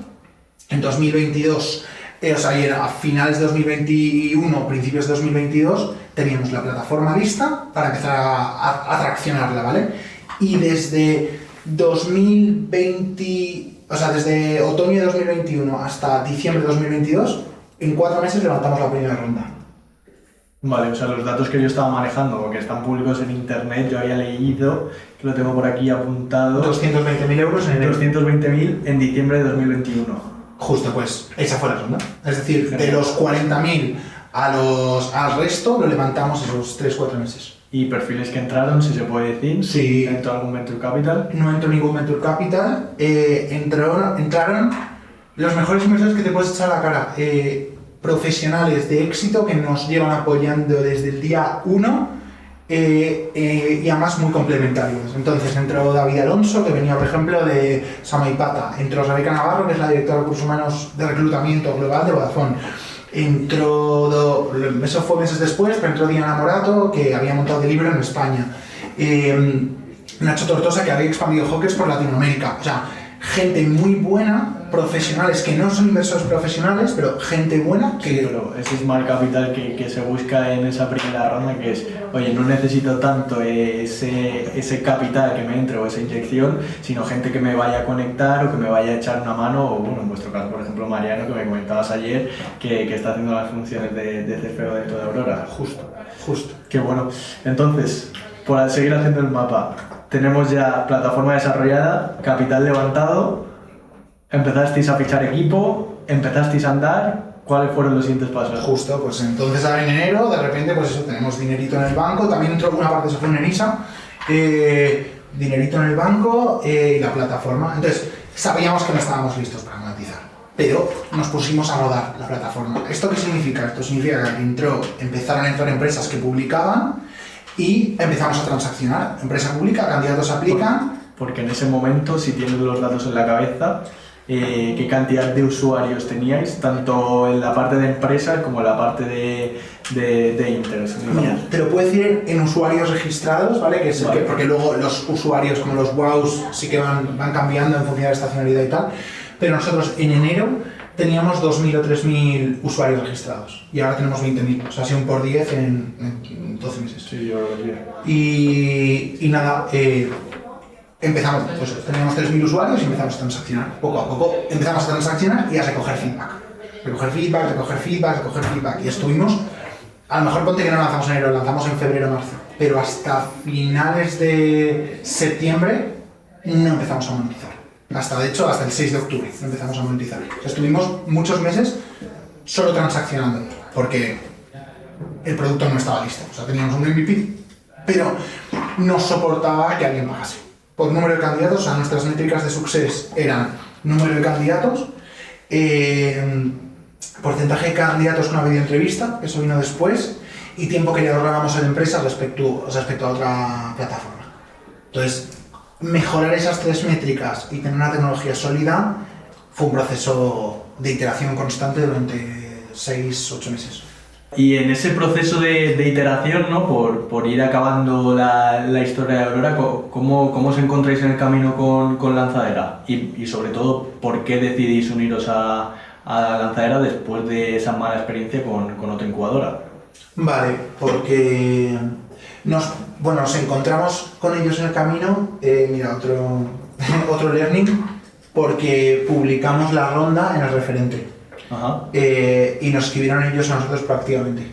En 2022, a finales de 2021, principios de 2022, teníamos la plataforma lista para empezar a traccionarla, ¿vale? Y desde 2020, desde otoño de 2021 hasta diciembre de 2022, en 4 meses levantamos la primera ronda. Vale, o sea, los datos que yo estaba manejando, porque están públicos en internet, yo había leído, que lo tengo por aquí apuntado. 220.000 euros en 220.000 en diciembre de 2021. Justo, pues, esa fue la ronda. Es decir, de los 40.000 al resto lo levantamos esos 3-4 meses. ¿Y perfiles que entraron, si se puede decir? Sí. ¿Entró algún Venture Capital? No entró ningún Venture Capital. Entraron los mejores inversores que te puedes echar a la cara. Profesionales de éxito que nos llevan apoyando desde el día 1 y además muy complementarios. Entonces entró David Alonso, que venía, por ejemplo, de Samaipata. Entró Rebeca Navarro, que es la directora de recursos humanos de reclutamiento global de Vodafone. Eso fue meses después, pero entró Diana Morato, que había montado Deliveroo en España. Nacho Tortosa, que había expandido Hawkers por Latinoamérica. O sea, gente muy buena, profesionales que no son inversores profesionales, pero gente buena que... Sí, pero ese smart capital que se busca en esa primera ronda, que es, oye, no necesito tanto ese capital que me entre o esa inyección, sino gente que me vaya a conectar o que me vaya a echar una mano, o bueno, en vuestro caso, por ejemplo, Mariano, que me comentabas ayer, que está haciendo las funciones de CFO dentro de Aurora. Justo. Qué bueno. Entonces, por seguir haciendo el mapa, tenemos ya plataforma desarrollada, capital levantado, empezasteis a fichar equipo, empezasteis a andar. ¿Cuáles fueron los siguientes pasos? Justo, pues entonces ahora en enero, de repente, pues eso, tenemos dinerito en el banco, también entró una parte, se fue en ENISA, dinerito en el banco y la plataforma. Entonces, sabíamos que no estábamos listos para monetizar, pero nos pusimos a rodar la plataforma. ¿Esto qué significa? Esto significa que empezaron a entrar empresas que publicaban y empezamos a transaccionar. Empresa pública, candidatos aplican. Porque en ese momento, si tienes los datos en la cabeza, qué cantidad de usuarios teníais, tanto en la parte de empresa como en la parte de interés. Mira, te lo puedo decir en usuarios registrados, ¿vale? Que es Vale. porque luego los usuarios como los WOWs sí que van cambiando en función de la estacionalidad y tal, pero nosotros en enero teníamos 2.000 o 3.000 usuarios registrados y ahora tenemos 20.000, o sea, ha sido un por 10 en 12 meses. Sí, yo lo decía. Y nada, empezamos, pues teníamos 3.000 usuarios y empezamos a transaccionar. Poco a poco empezamos a transaccionar y a recoger feedback. Recoger feedback. Y estuvimos, a lo mejor ponte que no lanzamos en enero, lanzamos en febrero, marzo. Pero hasta finales de septiembre no empezamos a monetizar. De hecho, hasta el 6 de octubre empezamos a monetizar. O sea, estuvimos muchos meses solo transaccionando, porque el producto no estaba listo. O sea, teníamos un MVP, pero no soportaba que alguien pagase. Por número de candidatos, o sea, nuestras métricas de success eran número de candidatos, porcentaje de candidatos con una videoentrevista, eso vino después, y tiempo que le ahorrábamos a la empresa respecto a otra plataforma. Entonces, mejorar esas tres métricas y tener una tecnología sólida fue un proceso de iteración constante durante 6-8 meses. Y en ese proceso de iteración, ¿no? por ir acabando la historia de Aurora, ¿cómo os encontráis en el camino con Lanzadera? Y sobre todo, ¿por qué decidís uniros a Lanzadera después de esa mala experiencia con otra incubadora? Vale, porque nos encontramos con ellos en el camino, mira, otro learning, porque publicamos la ronda en el referente. Ajá. Y nos escribieron ellos a nosotros proactivamente.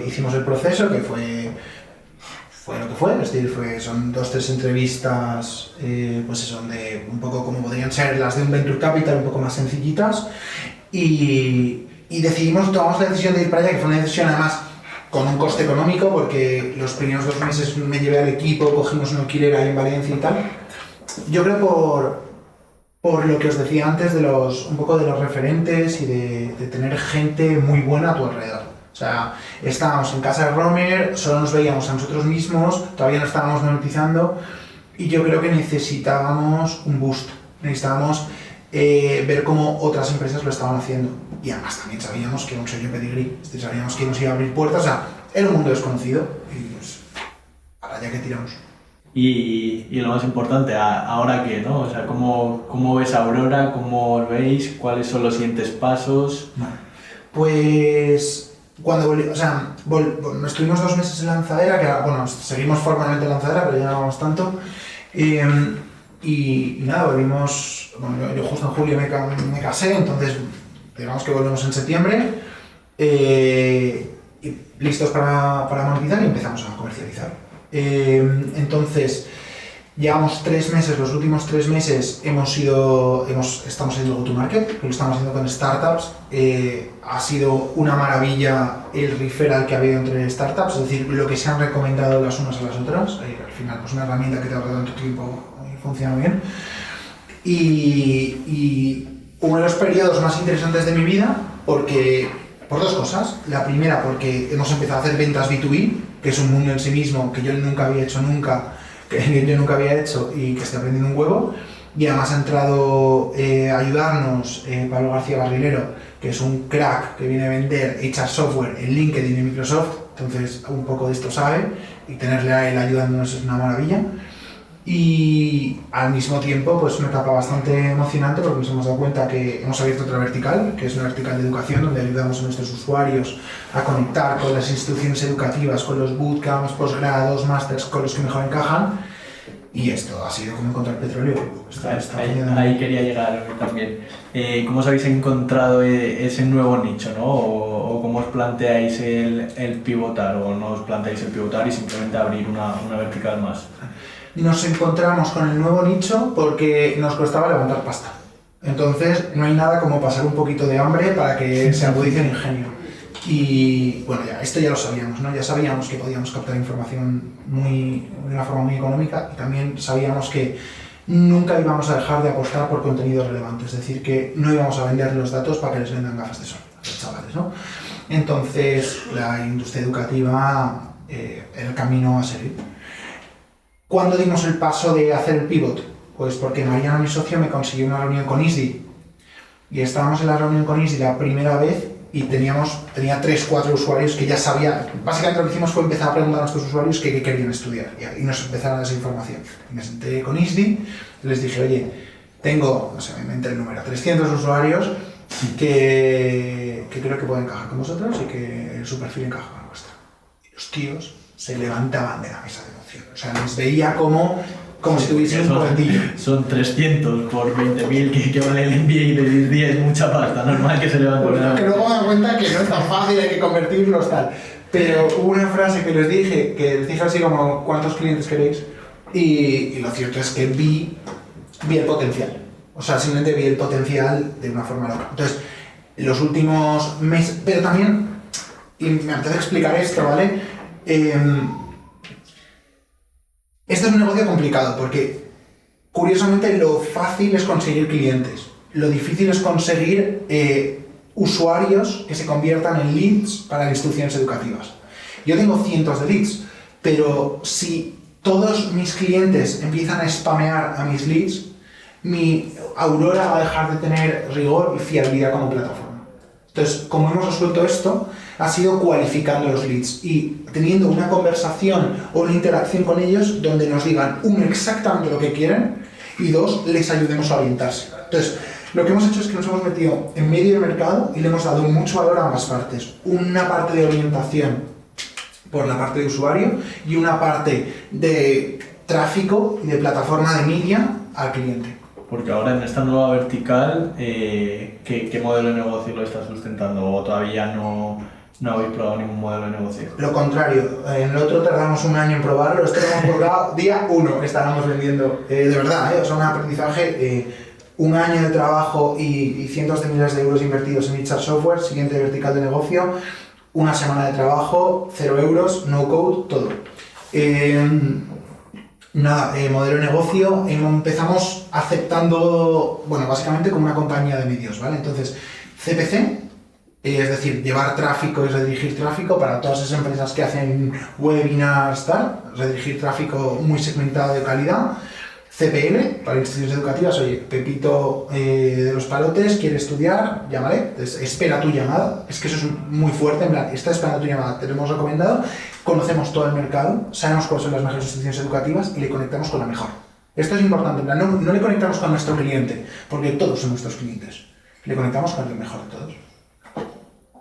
Hicimos el proceso, que fue lo que fue, es decir, son 2-3 entrevistas, pues eso, de un poco como podrían ser las de un Venture Capital, un poco más sencillitas, y tomamos la decisión de ir para allá, que fue una decisión además con un coste económico, porque los primeros 2 meses me llevé al equipo, cogimos un alquiler ahí en Valencia y tal. Yo creo por lo que os decía antes, un poco de los referentes y de tener gente muy buena a tu alrededor. O sea, estábamos en casa de Romer, solo nos veíamos a nosotros mismos, todavía no estábamos monetizando, y yo creo que necesitábamos un boost. Necesitábamos ver cómo otras empresas lo estaban haciendo. Y además también sabíamos que era un sello pedigrí, es decir, sabíamos que nos iba a abrir puertas, o sea, era un mundo desconocido, y pues, ahora ya que tiramos. Y lo más importante, ¿ahora qué, no? O sea, ¿cómo ves a Aurora? ¿Cómo os veis? ¿Cuáles son los siguientes pasos? Pues cuando estuvimos 2 meses en Lanzadera, que seguimos formalmente en Lanzadera, pero ya no vamos tanto. Y nada, volvimos, yo justo en julio me casé, entonces digamos que volvemos en septiembre, y listos para monetizar y empezamos a comercializar. Entonces, llevamos 3 meses, los últimos 3 meses estamos haciendo go-to-market, lo estamos haciendo con startups. Ha sido una maravilla el referral que ha habido entre startups, es decir, lo que se han recomendado las unas a las otras. Al final, pues una herramienta que te ahorra tanto tiempo y funciona bien. Y uno de los periodos más interesantes de mi vida, por 2 cosas. La primera, porque hemos empezado a hacer ventas B2B, que es un mundo en sí mismo que yo nunca había hecho y que estoy aprendiendo un huevo. Y además ha entrado a ayudarnos Pablo García Barrilero, que es un crack que viene a vender HR software en LinkedIn y Microsoft, entonces un poco de esto sabe, y tenerle a él ayudándonos es una maravilla. Y al mismo tiempo, pues una etapa bastante emocionante, porque nos hemos dado cuenta que hemos abierto otra vertical, que es una vertical de educación, donde ayudamos a nuestros usuarios a conectar con las instituciones educativas, con los bootcamps, posgrados, másters, con los que mejor encajan. Y esto ha sido como encontrar petróleo. Ahí quería llegar también. ¿Cómo os habéis encontrado ese nuevo nicho, ¿no? ¿O cómo os planteáis el pivotar? ¿O no os planteáis el pivotar y simplemente abrir una vertical más? Nos encontramos con el nuevo nicho porque nos costaba levantar pasta. Entonces, no hay nada como pasar un poquito de hambre para que se agudice el ingenio. Y bueno, esto ya lo sabíamos, ¿no? Ya sabíamos que podíamos captar información de una forma muy económica, y también sabíamos que nunca íbamos a dejar de apostar por contenido relevante, es decir, que no íbamos a vender los datos para que les vendan gafas de sol a los chavales, ¿no? Entonces, la industria educativa era el camino a seguir. ¿Cuándo dimos el paso de hacer el pivot? Pues porque Mariano, mi socio, me consiguió una reunión con ISDI. Y estábamos en la reunión con ISDI la primera vez y tenía 3-4 usuarios que ya sabía. Básicamente lo que hicimos fue empezar a preguntar a nuestros usuarios qué querían estudiar y nos empezaron a dar esa información. Y me senté con ISDI y les dije, oye, tengo, no sé, me inventé el número, 300 usuarios que creo que pueden encajar con vosotros y que su perfil encaja con el vuestro. Y los tíos se levantaban de la mesa de emoción. O sea, les veía como si tuviesen un cuentillo. Son 300 por 20.000 que vale el MBA de 10, es mucha pasta, normal que se levanten. Bueno, que luego me dan cuenta que no es tan fácil, hay que convertirlos tal. Pero hubo una frase que les dije así como, ¿cuántos clientes queréis? Y lo cierto es que vi el potencial. O sea, simplemente vi el potencial de una forma loca. Entonces, los últimos meses, pero también, y me apetece explicar esto, ¿vale? Este es un negocio complicado porque, curiosamente, lo fácil es conseguir clientes. Lo difícil es conseguir usuarios que se conviertan en leads para instituciones educativas. Yo tengo cientos de leads, pero si todos mis clientes empiezan a spamear a mis leads, mi Aurora va a dejar de tener rigor y fiabilidad como plataforma. Entonces, como hemos resuelto esto, ha sido cualificando los leads y teniendo una conversación o una interacción con ellos donde nos digan, uno, exactamente lo que quieren y dos, les ayudemos a orientarse. Entonces, lo que hemos hecho es que nos hemos metido en medio del mercado y le hemos dado mucho valor a ambas partes. Una parte de orientación por la parte de usuario y una parte de tráfico y de plataforma de media al cliente. Porque ahora en esta nueva vertical, ¿qué modelo de negocio lo está sustentando? ¿O todavía no habéis probado ningún modelo de negocio? Lo contrario, en el otro tardamos un año en probarlo, esto lo hemos probado día 1, estábamos vendiendo, de verdad, o sea, un aprendizaje, un año de trabajo y cientos de miles de euros invertidos en Itchar Software, siguiente vertical de negocio, una semana de trabajo, 0 euros, no code, todo. Modelo de negocio, empezamos aceptando, bueno, básicamente como una compañía de medios, ¿vale? Entonces, CPC, es decir, llevar tráfico y redirigir tráfico para todas esas empresas que hacen webinars, tal, redirigir tráfico muy segmentado de calidad. CPL, para instituciones educativas, oye, Pepito de los Palotes quiere estudiar, llámale, entonces, espera tu llamada, es que eso es muy fuerte, en plan, está esperando tu llamada, te lo hemos recomendado, conocemos todo el mercado, sabemos cuáles son las mejores instituciones educativas y le conectamos con la mejor. Esto es importante, en plan, no le conectamos con nuestro cliente, porque todos son nuestros clientes, le conectamos con el mejor de todos.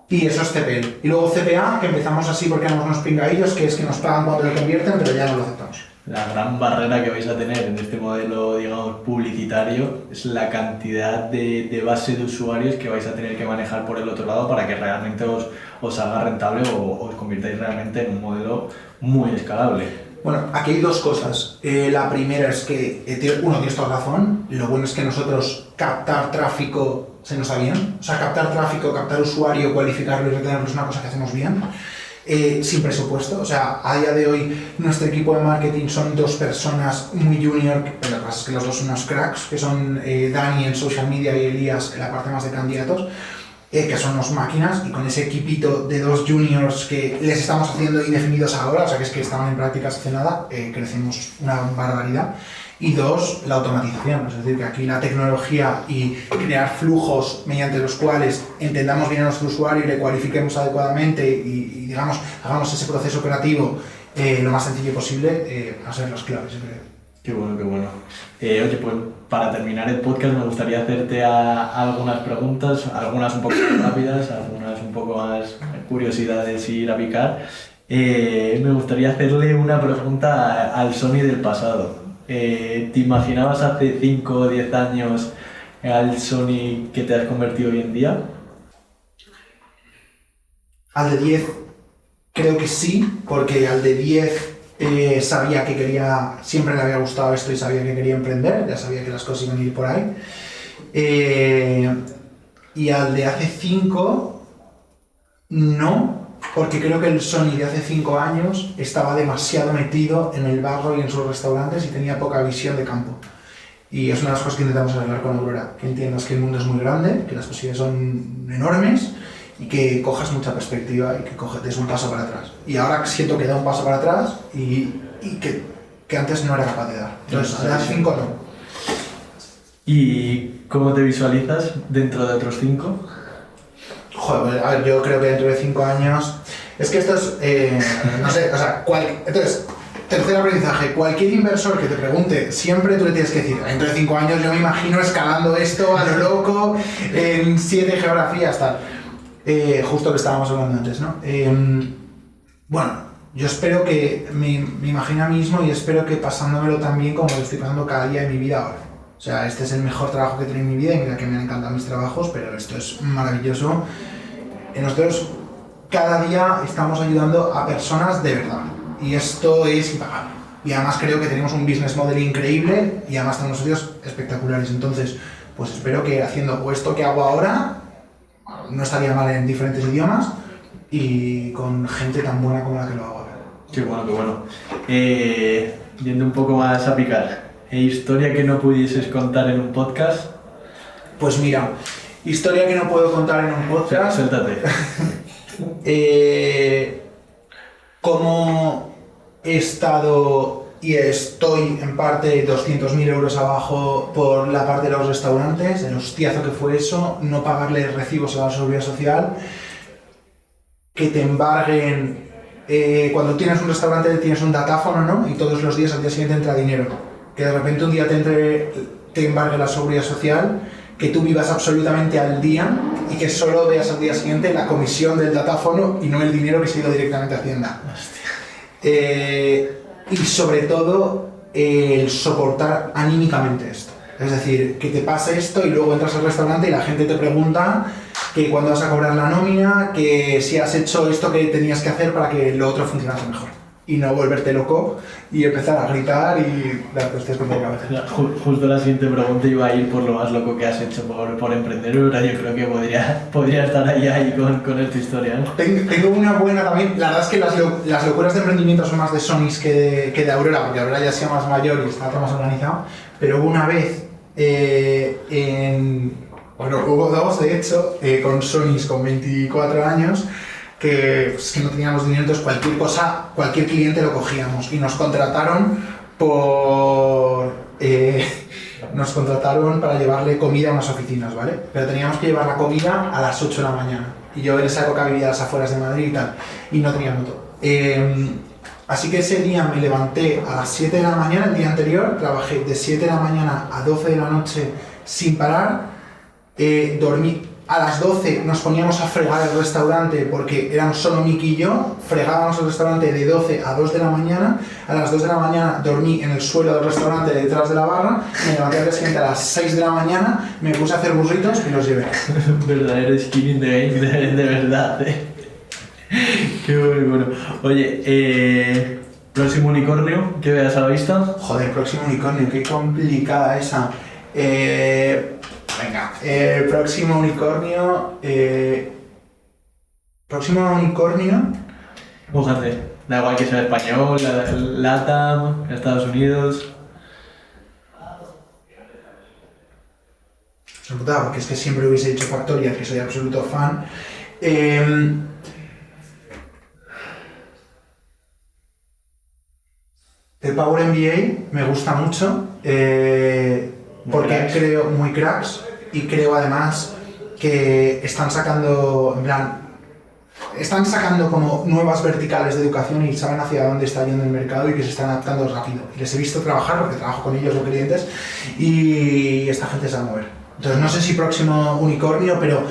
Y eso es CPL. Y luego CPA, que empezamos así porque éramos unos pingadillos, que es que nos pagan cuando lo convierten, pero ya no lo aceptamos. La gran barrera que vais a tener en este modelo, digamos, publicitario es la cantidad de base de usuarios que vais a tener que manejar por el otro lado para que realmente os haga rentable o os convirtáis realmente en un modelo muy escalable. Bueno, aquí hay dos cosas. La primera es que, tienes toda razón, lo bueno es que nosotros captar tráfico se nos da bien. O sea, captar tráfico, captar usuario, cualificarlo y retenerlo es una cosa que hacemos bien. Sin presupuesto, o sea, a día de hoy nuestro equipo de marketing son 2 personas muy junior, pero lo que pasa es que los dos son unos cracks, que son Dani en social media y Elías en la parte más de candidatos, que son unos máquinas, y con ese equipito de 2 juniors que les estamos haciendo indefinidos ahora, o sea que es que estaban en prácticas hace nada, crecemos una barbaridad. Y 2, la automatización, es decir, que aquí la tecnología y crear flujos mediante los cuales entendamos bien a nuestro usuario y le cualifiquemos adecuadamente y digamos, hagamos ese proceso operativo lo más sencillo posible, van a ser las claves, yo creo. Qué bueno, qué bueno. Oye, pues para terminar el podcast me gustaría hacerte algunas preguntas, algunas un poco más rápidas, algunas un poco más curiosidades y ir a picar. Me gustaría hacerle una pregunta al Sony del pasado. ¿Te imaginabas hace 5 o 10 años al Sony que te has convertido hoy en día? Al de 10 creo que sí, porque al de 10 sabía que quería, siempre le había gustado esto y sabía que quería emprender, ya sabía que las cosas iban a ir por ahí. Y al de hace 5 no, porque creo que el Sony de hace 5 años estaba demasiado metido en el barro y en sus restaurantes y tenía poca visión de campo. Y es una de las cosas que intentamos arreglar con Aurora, que entiendas que el mundo es muy grande, que las posibilidades son enormes y que cojas mucha perspectiva y que des un paso para atrás. Y ahora siento que da un paso para atrás y que antes no era capaz de dar. Entonces, a las 5 no. ¿Y cómo te visualizas dentro de otros 5? Joder, a ver, yo creo que dentro de 5 años... Es que esto es... no sé, o sea... Entonces, tercer aprendizaje. Cualquier inversor que te pregunte, siempre tú le tienes que decir, dentro de 5 años yo me imagino escalando esto a lo loco, en 7 geografías, tal. Justo que estábamos hablando antes, ¿no? Bueno, yo espero que... Me imagino a mí mismo y espero que pasándomelo tan bien como lo estoy pasando cada día de mi vida ahora. O sea, este es el mejor trabajo que he tenido en mi vida y mira que me han encantado mis trabajos, pero esto es maravilloso. Nosotros cada día estamos ayudando a personas de verdad y esto es impagable. Y además creo que tenemos un business model increíble y además tenemos estudios espectaculares. Entonces, pues espero que haciendo esto que hago ahora, no estaría mal en diferentes idiomas y con gente tan buena como la que lo hago ahora. Qué bueno, qué bueno. Yendo un poco más a picar. ¿Historia que no pudieses contar en un podcast? Pues mira, historia que no puedo contar en un podcast. Suéltate. Cómo he estado y estoy en parte 200.000 euros abajo por la parte de los restaurantes, el hostiazo que fue eso, no pagarle recibos a la seguridad social, que te embarguen, cuando tienes un restaurante tienes un datáfono, ¿no? Y todos los días al día siguiente entra dinero. Que de repente un día te embargue la seguridad social, que tú vivas absolutamente al día y que solo veas al día siguiente la comisión del datáfono y no el dinero que se ha ido directamente a Hacienda. Y sobre todo, el soportar anímicamente esto. Es decir, que te pase esto y luego entras al restaurante y la gente te pregunta que cuándo vas a cobrar la nómina, que si has hecho esto que tenías que hacer para que lo otro funcionase mejor. Y no volverte loco y empezar a gritar y darte hostias contra la cabeza. Justo la siguiente pregunta iba a ir por lo más loco que has hecho por emprender. Yo creo que podría estar ahí con esta historia, ¿no? Tengo una buena también. La verdad es que las locuras de emprendimiento son más de Sonys que de Aurora, porque Aurora ya ha sido más mayor y está todo más organizado. Pero hubo una vez hubo dos de hecho, con Sonys con 24 años, que no teníamos dinero, entonces cualquier cliente lo cogíamos y nos contrataron para llevarle comida a unas oficinas, ¿vale? Pero teníamos que llevar la comida a las 8 de la mañana y yo en esa época vivía a las afueras de Madrid y tal, y no tenía moto. Así que ese día me levanté a las 7 de la mañana, el día anterior, trabajé de 7 de la mañana a 12 de la noche sin parar, dormí. A las 12 nos poníamos a fregar el restaurante porque éramos solo Miki y yo, fregábamos el restaurante de 12 a 2 de la mañana, a las 2 de la mañana dormí en el suelo del restaurante detrás de la barra, me levanté al día siguiente a las 6 de la mañana, me puse a hacer burritos y los llevé. Verdadero skin in the game, de verdad, Qué bueno. Oye, próximo unicornio que veas a la vista. Joder, próximo unicornio, qué complicada esa. Venga, próximo unicornio. Fíjate, da igual que sea español, LATAM, Estados Unidos. Porque es que siempre hubiese dicho Factorial, que soy absoluto fan. El Power MBA me gusta mucho. Porque creo muy cracks y creo además que están sacando como nuevas verticales de educación y saben hacia dónde está yendo el mercado y que se están adaptando rápido. Y les he visto trabajar porque trabajo con ellos, los clientes, y esta gente se va a mover. Entonces no sé si próximo unicornio, pero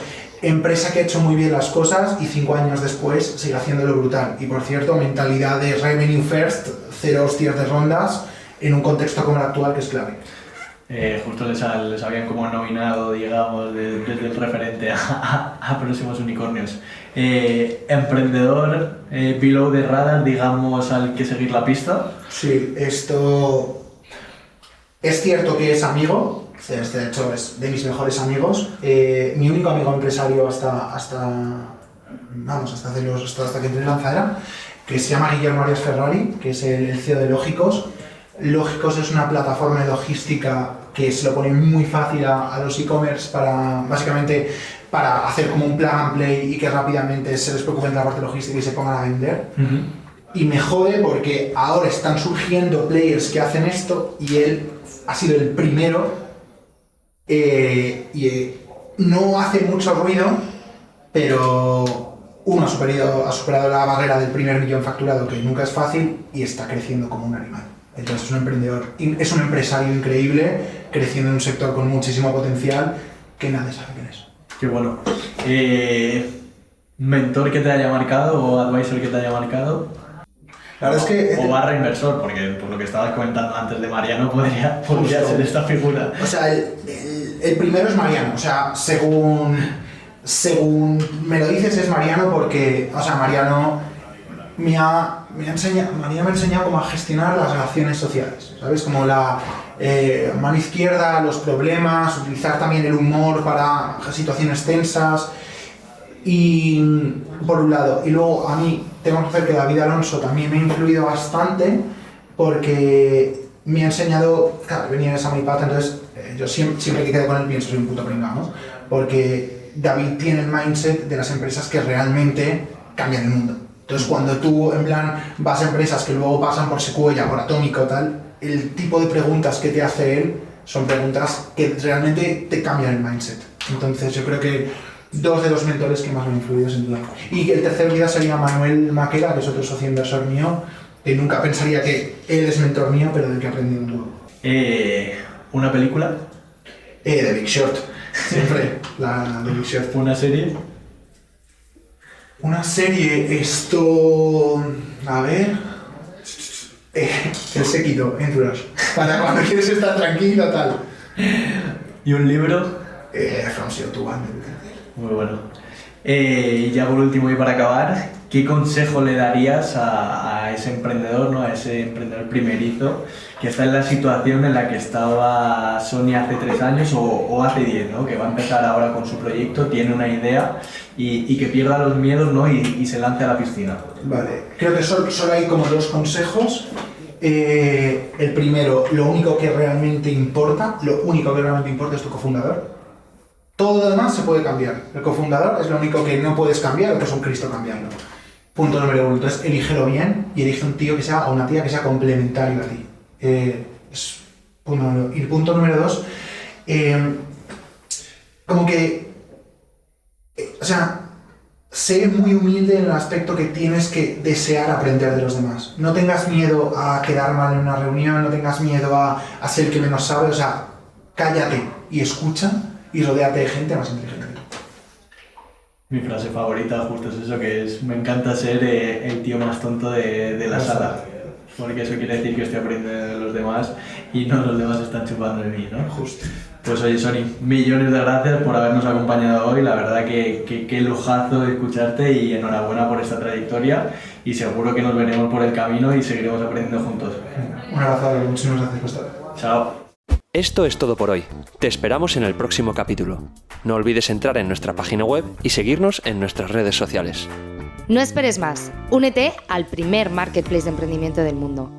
empresa que ha hecho muy bien las cosas y 5 años después sigue haciéndolo brutal. Y por cierto, mentalidad de revenue first, 0 hostias de rondas en un contexto como el actual que es clave. Justo les habían como nominado, digamos, desde el referente a próximos unicornios. Emprendedor, below the radar, digamos, al que seguir la pista. Sí, esto es cierto que es amigo, de hecho es de mis mejores amigos, mi único amigo empresario hasta que entré en Lanzadera, que se llama Guillermo Arias Ferrari, que es el CEO de Lógicos. Lógicos es una plataforma de logística que se lo pone muy fácil a los e-commerce básicamente para hacer como un plug and play y que rápidamente se les preocupen de la parte logística y se pongan a vender. Uh-huh. Y me jode porque ahora están surgiendo players que hacen esto y él ha sido el primero no hace mucho ruido, pero uno ha superado la barrera del primer millón facturado, que nunca es fácil, y está creciendo como un animal. Entonces es un emprendedor, es un empresario increíble, creciendo en un sector con muchísimo potencial que nadie sabe quién es. Qué bueno. ¿Mentor que te haya marcado o advisor que te haya marcado? La verdad es que... O barra inversor, porque por lo que estabas comentando antes de Mariano, podría ser esta figura. O sea, el primero es Mariano, o sea, según me lo dices es Mariano porque, o sea, Mariano me ha enseñado cómo a gestionar las relaciones sociales, ¿sabes? Como la mano izquierda, los problemas, utilizar también el humor para situaciones tensas, y por un lado. Y luego a mí tengo que decir que David Alonso también me ha influido bastante porque me ha enseñado, claro, venía de Samipata, entonces yo siempre que quedo con él pienso soy un puto pringao, ¿no? Porque David tiene el mindset de las empresas que realmente cambian el mundo. Entonces cuando tú en plan vas a empresas que luego pasan por Sequoia, por Atómica o tal, el tipo de preguntas que te hace él son preguntas que realmente te cambian el mindset. Entonces yo creo que dos de los mentores que más me han influido sin duda. Y el tercer vida sería Manuel Maquera, que es otro socio inversor mío, que nunca pensaría que él es mentor mío, pero del que he aprendido un poco. ¿Una película? The Big Short. Siempre la The Big Short. ¿Una serie? Una serie, esto... A ver... El séquito, en Duros. Para cuando quieres estar tranquilo, tal. ¿Y un libro? From Zero to One. Muy bueno. Y ya por último y para acabar, ¿qué consejo le darías a ese emprendedor, ¿no? A ese emprendedor primerizo que está en la situación en la que estaba Sony hace 3 años o hace 10, ¿no? Que va a empezar ahora con su proyecto, tiene una idea y que pierda los miedos, ¿no? Y se lance a la piscina. Vale, creo que solo hay como 2 consejos. El primero, lo único que realmente importa es tu cofundador. Todo lo demás se puede cambiar. El cofundador es lo único que no puedes cambiar, o que es un Cristo cambiarlo. Punto número 1. Entonces, elígelo bien y elige un tío que sea, o una tía que sea complementario a ti. Es punto número 1. Y punto número 2, como que, o sea, sé muy humilde en el aspecto que tienes que desear aprender de los demás. No tengas miedo a quedar mal en una reunión, no tengas miedo a ser el que menos sabe, o sea, cállate y escucha. Y rodéate de gente más inteligente que tú. Mi frase favorita justo es eso, que es: me encanta ser el tío más tonto de la sala. Porque eso quiere decir que estoy aprendiendo de los demás y no los demás están chupando de mí, ¿no? Justo. Pues oye, Sony, millones de gracias por habernos acompañado hoy. La verdad que qué lujazo de escucharte y enhorabuena por esta trayectoria. Y seguro que nos veremos por el camino y seguiremos aprendiendo juntos. Un abrazo, muchísimas gracias por estar. Chao. Esto es todo por hoy. Te esperamos en el próximo capítulo. No olvides entrar en nuestra página web y seguirnos en nuestras redes sociales. No esperes más. Únete al primer marketplace de emprendimiento del mundo.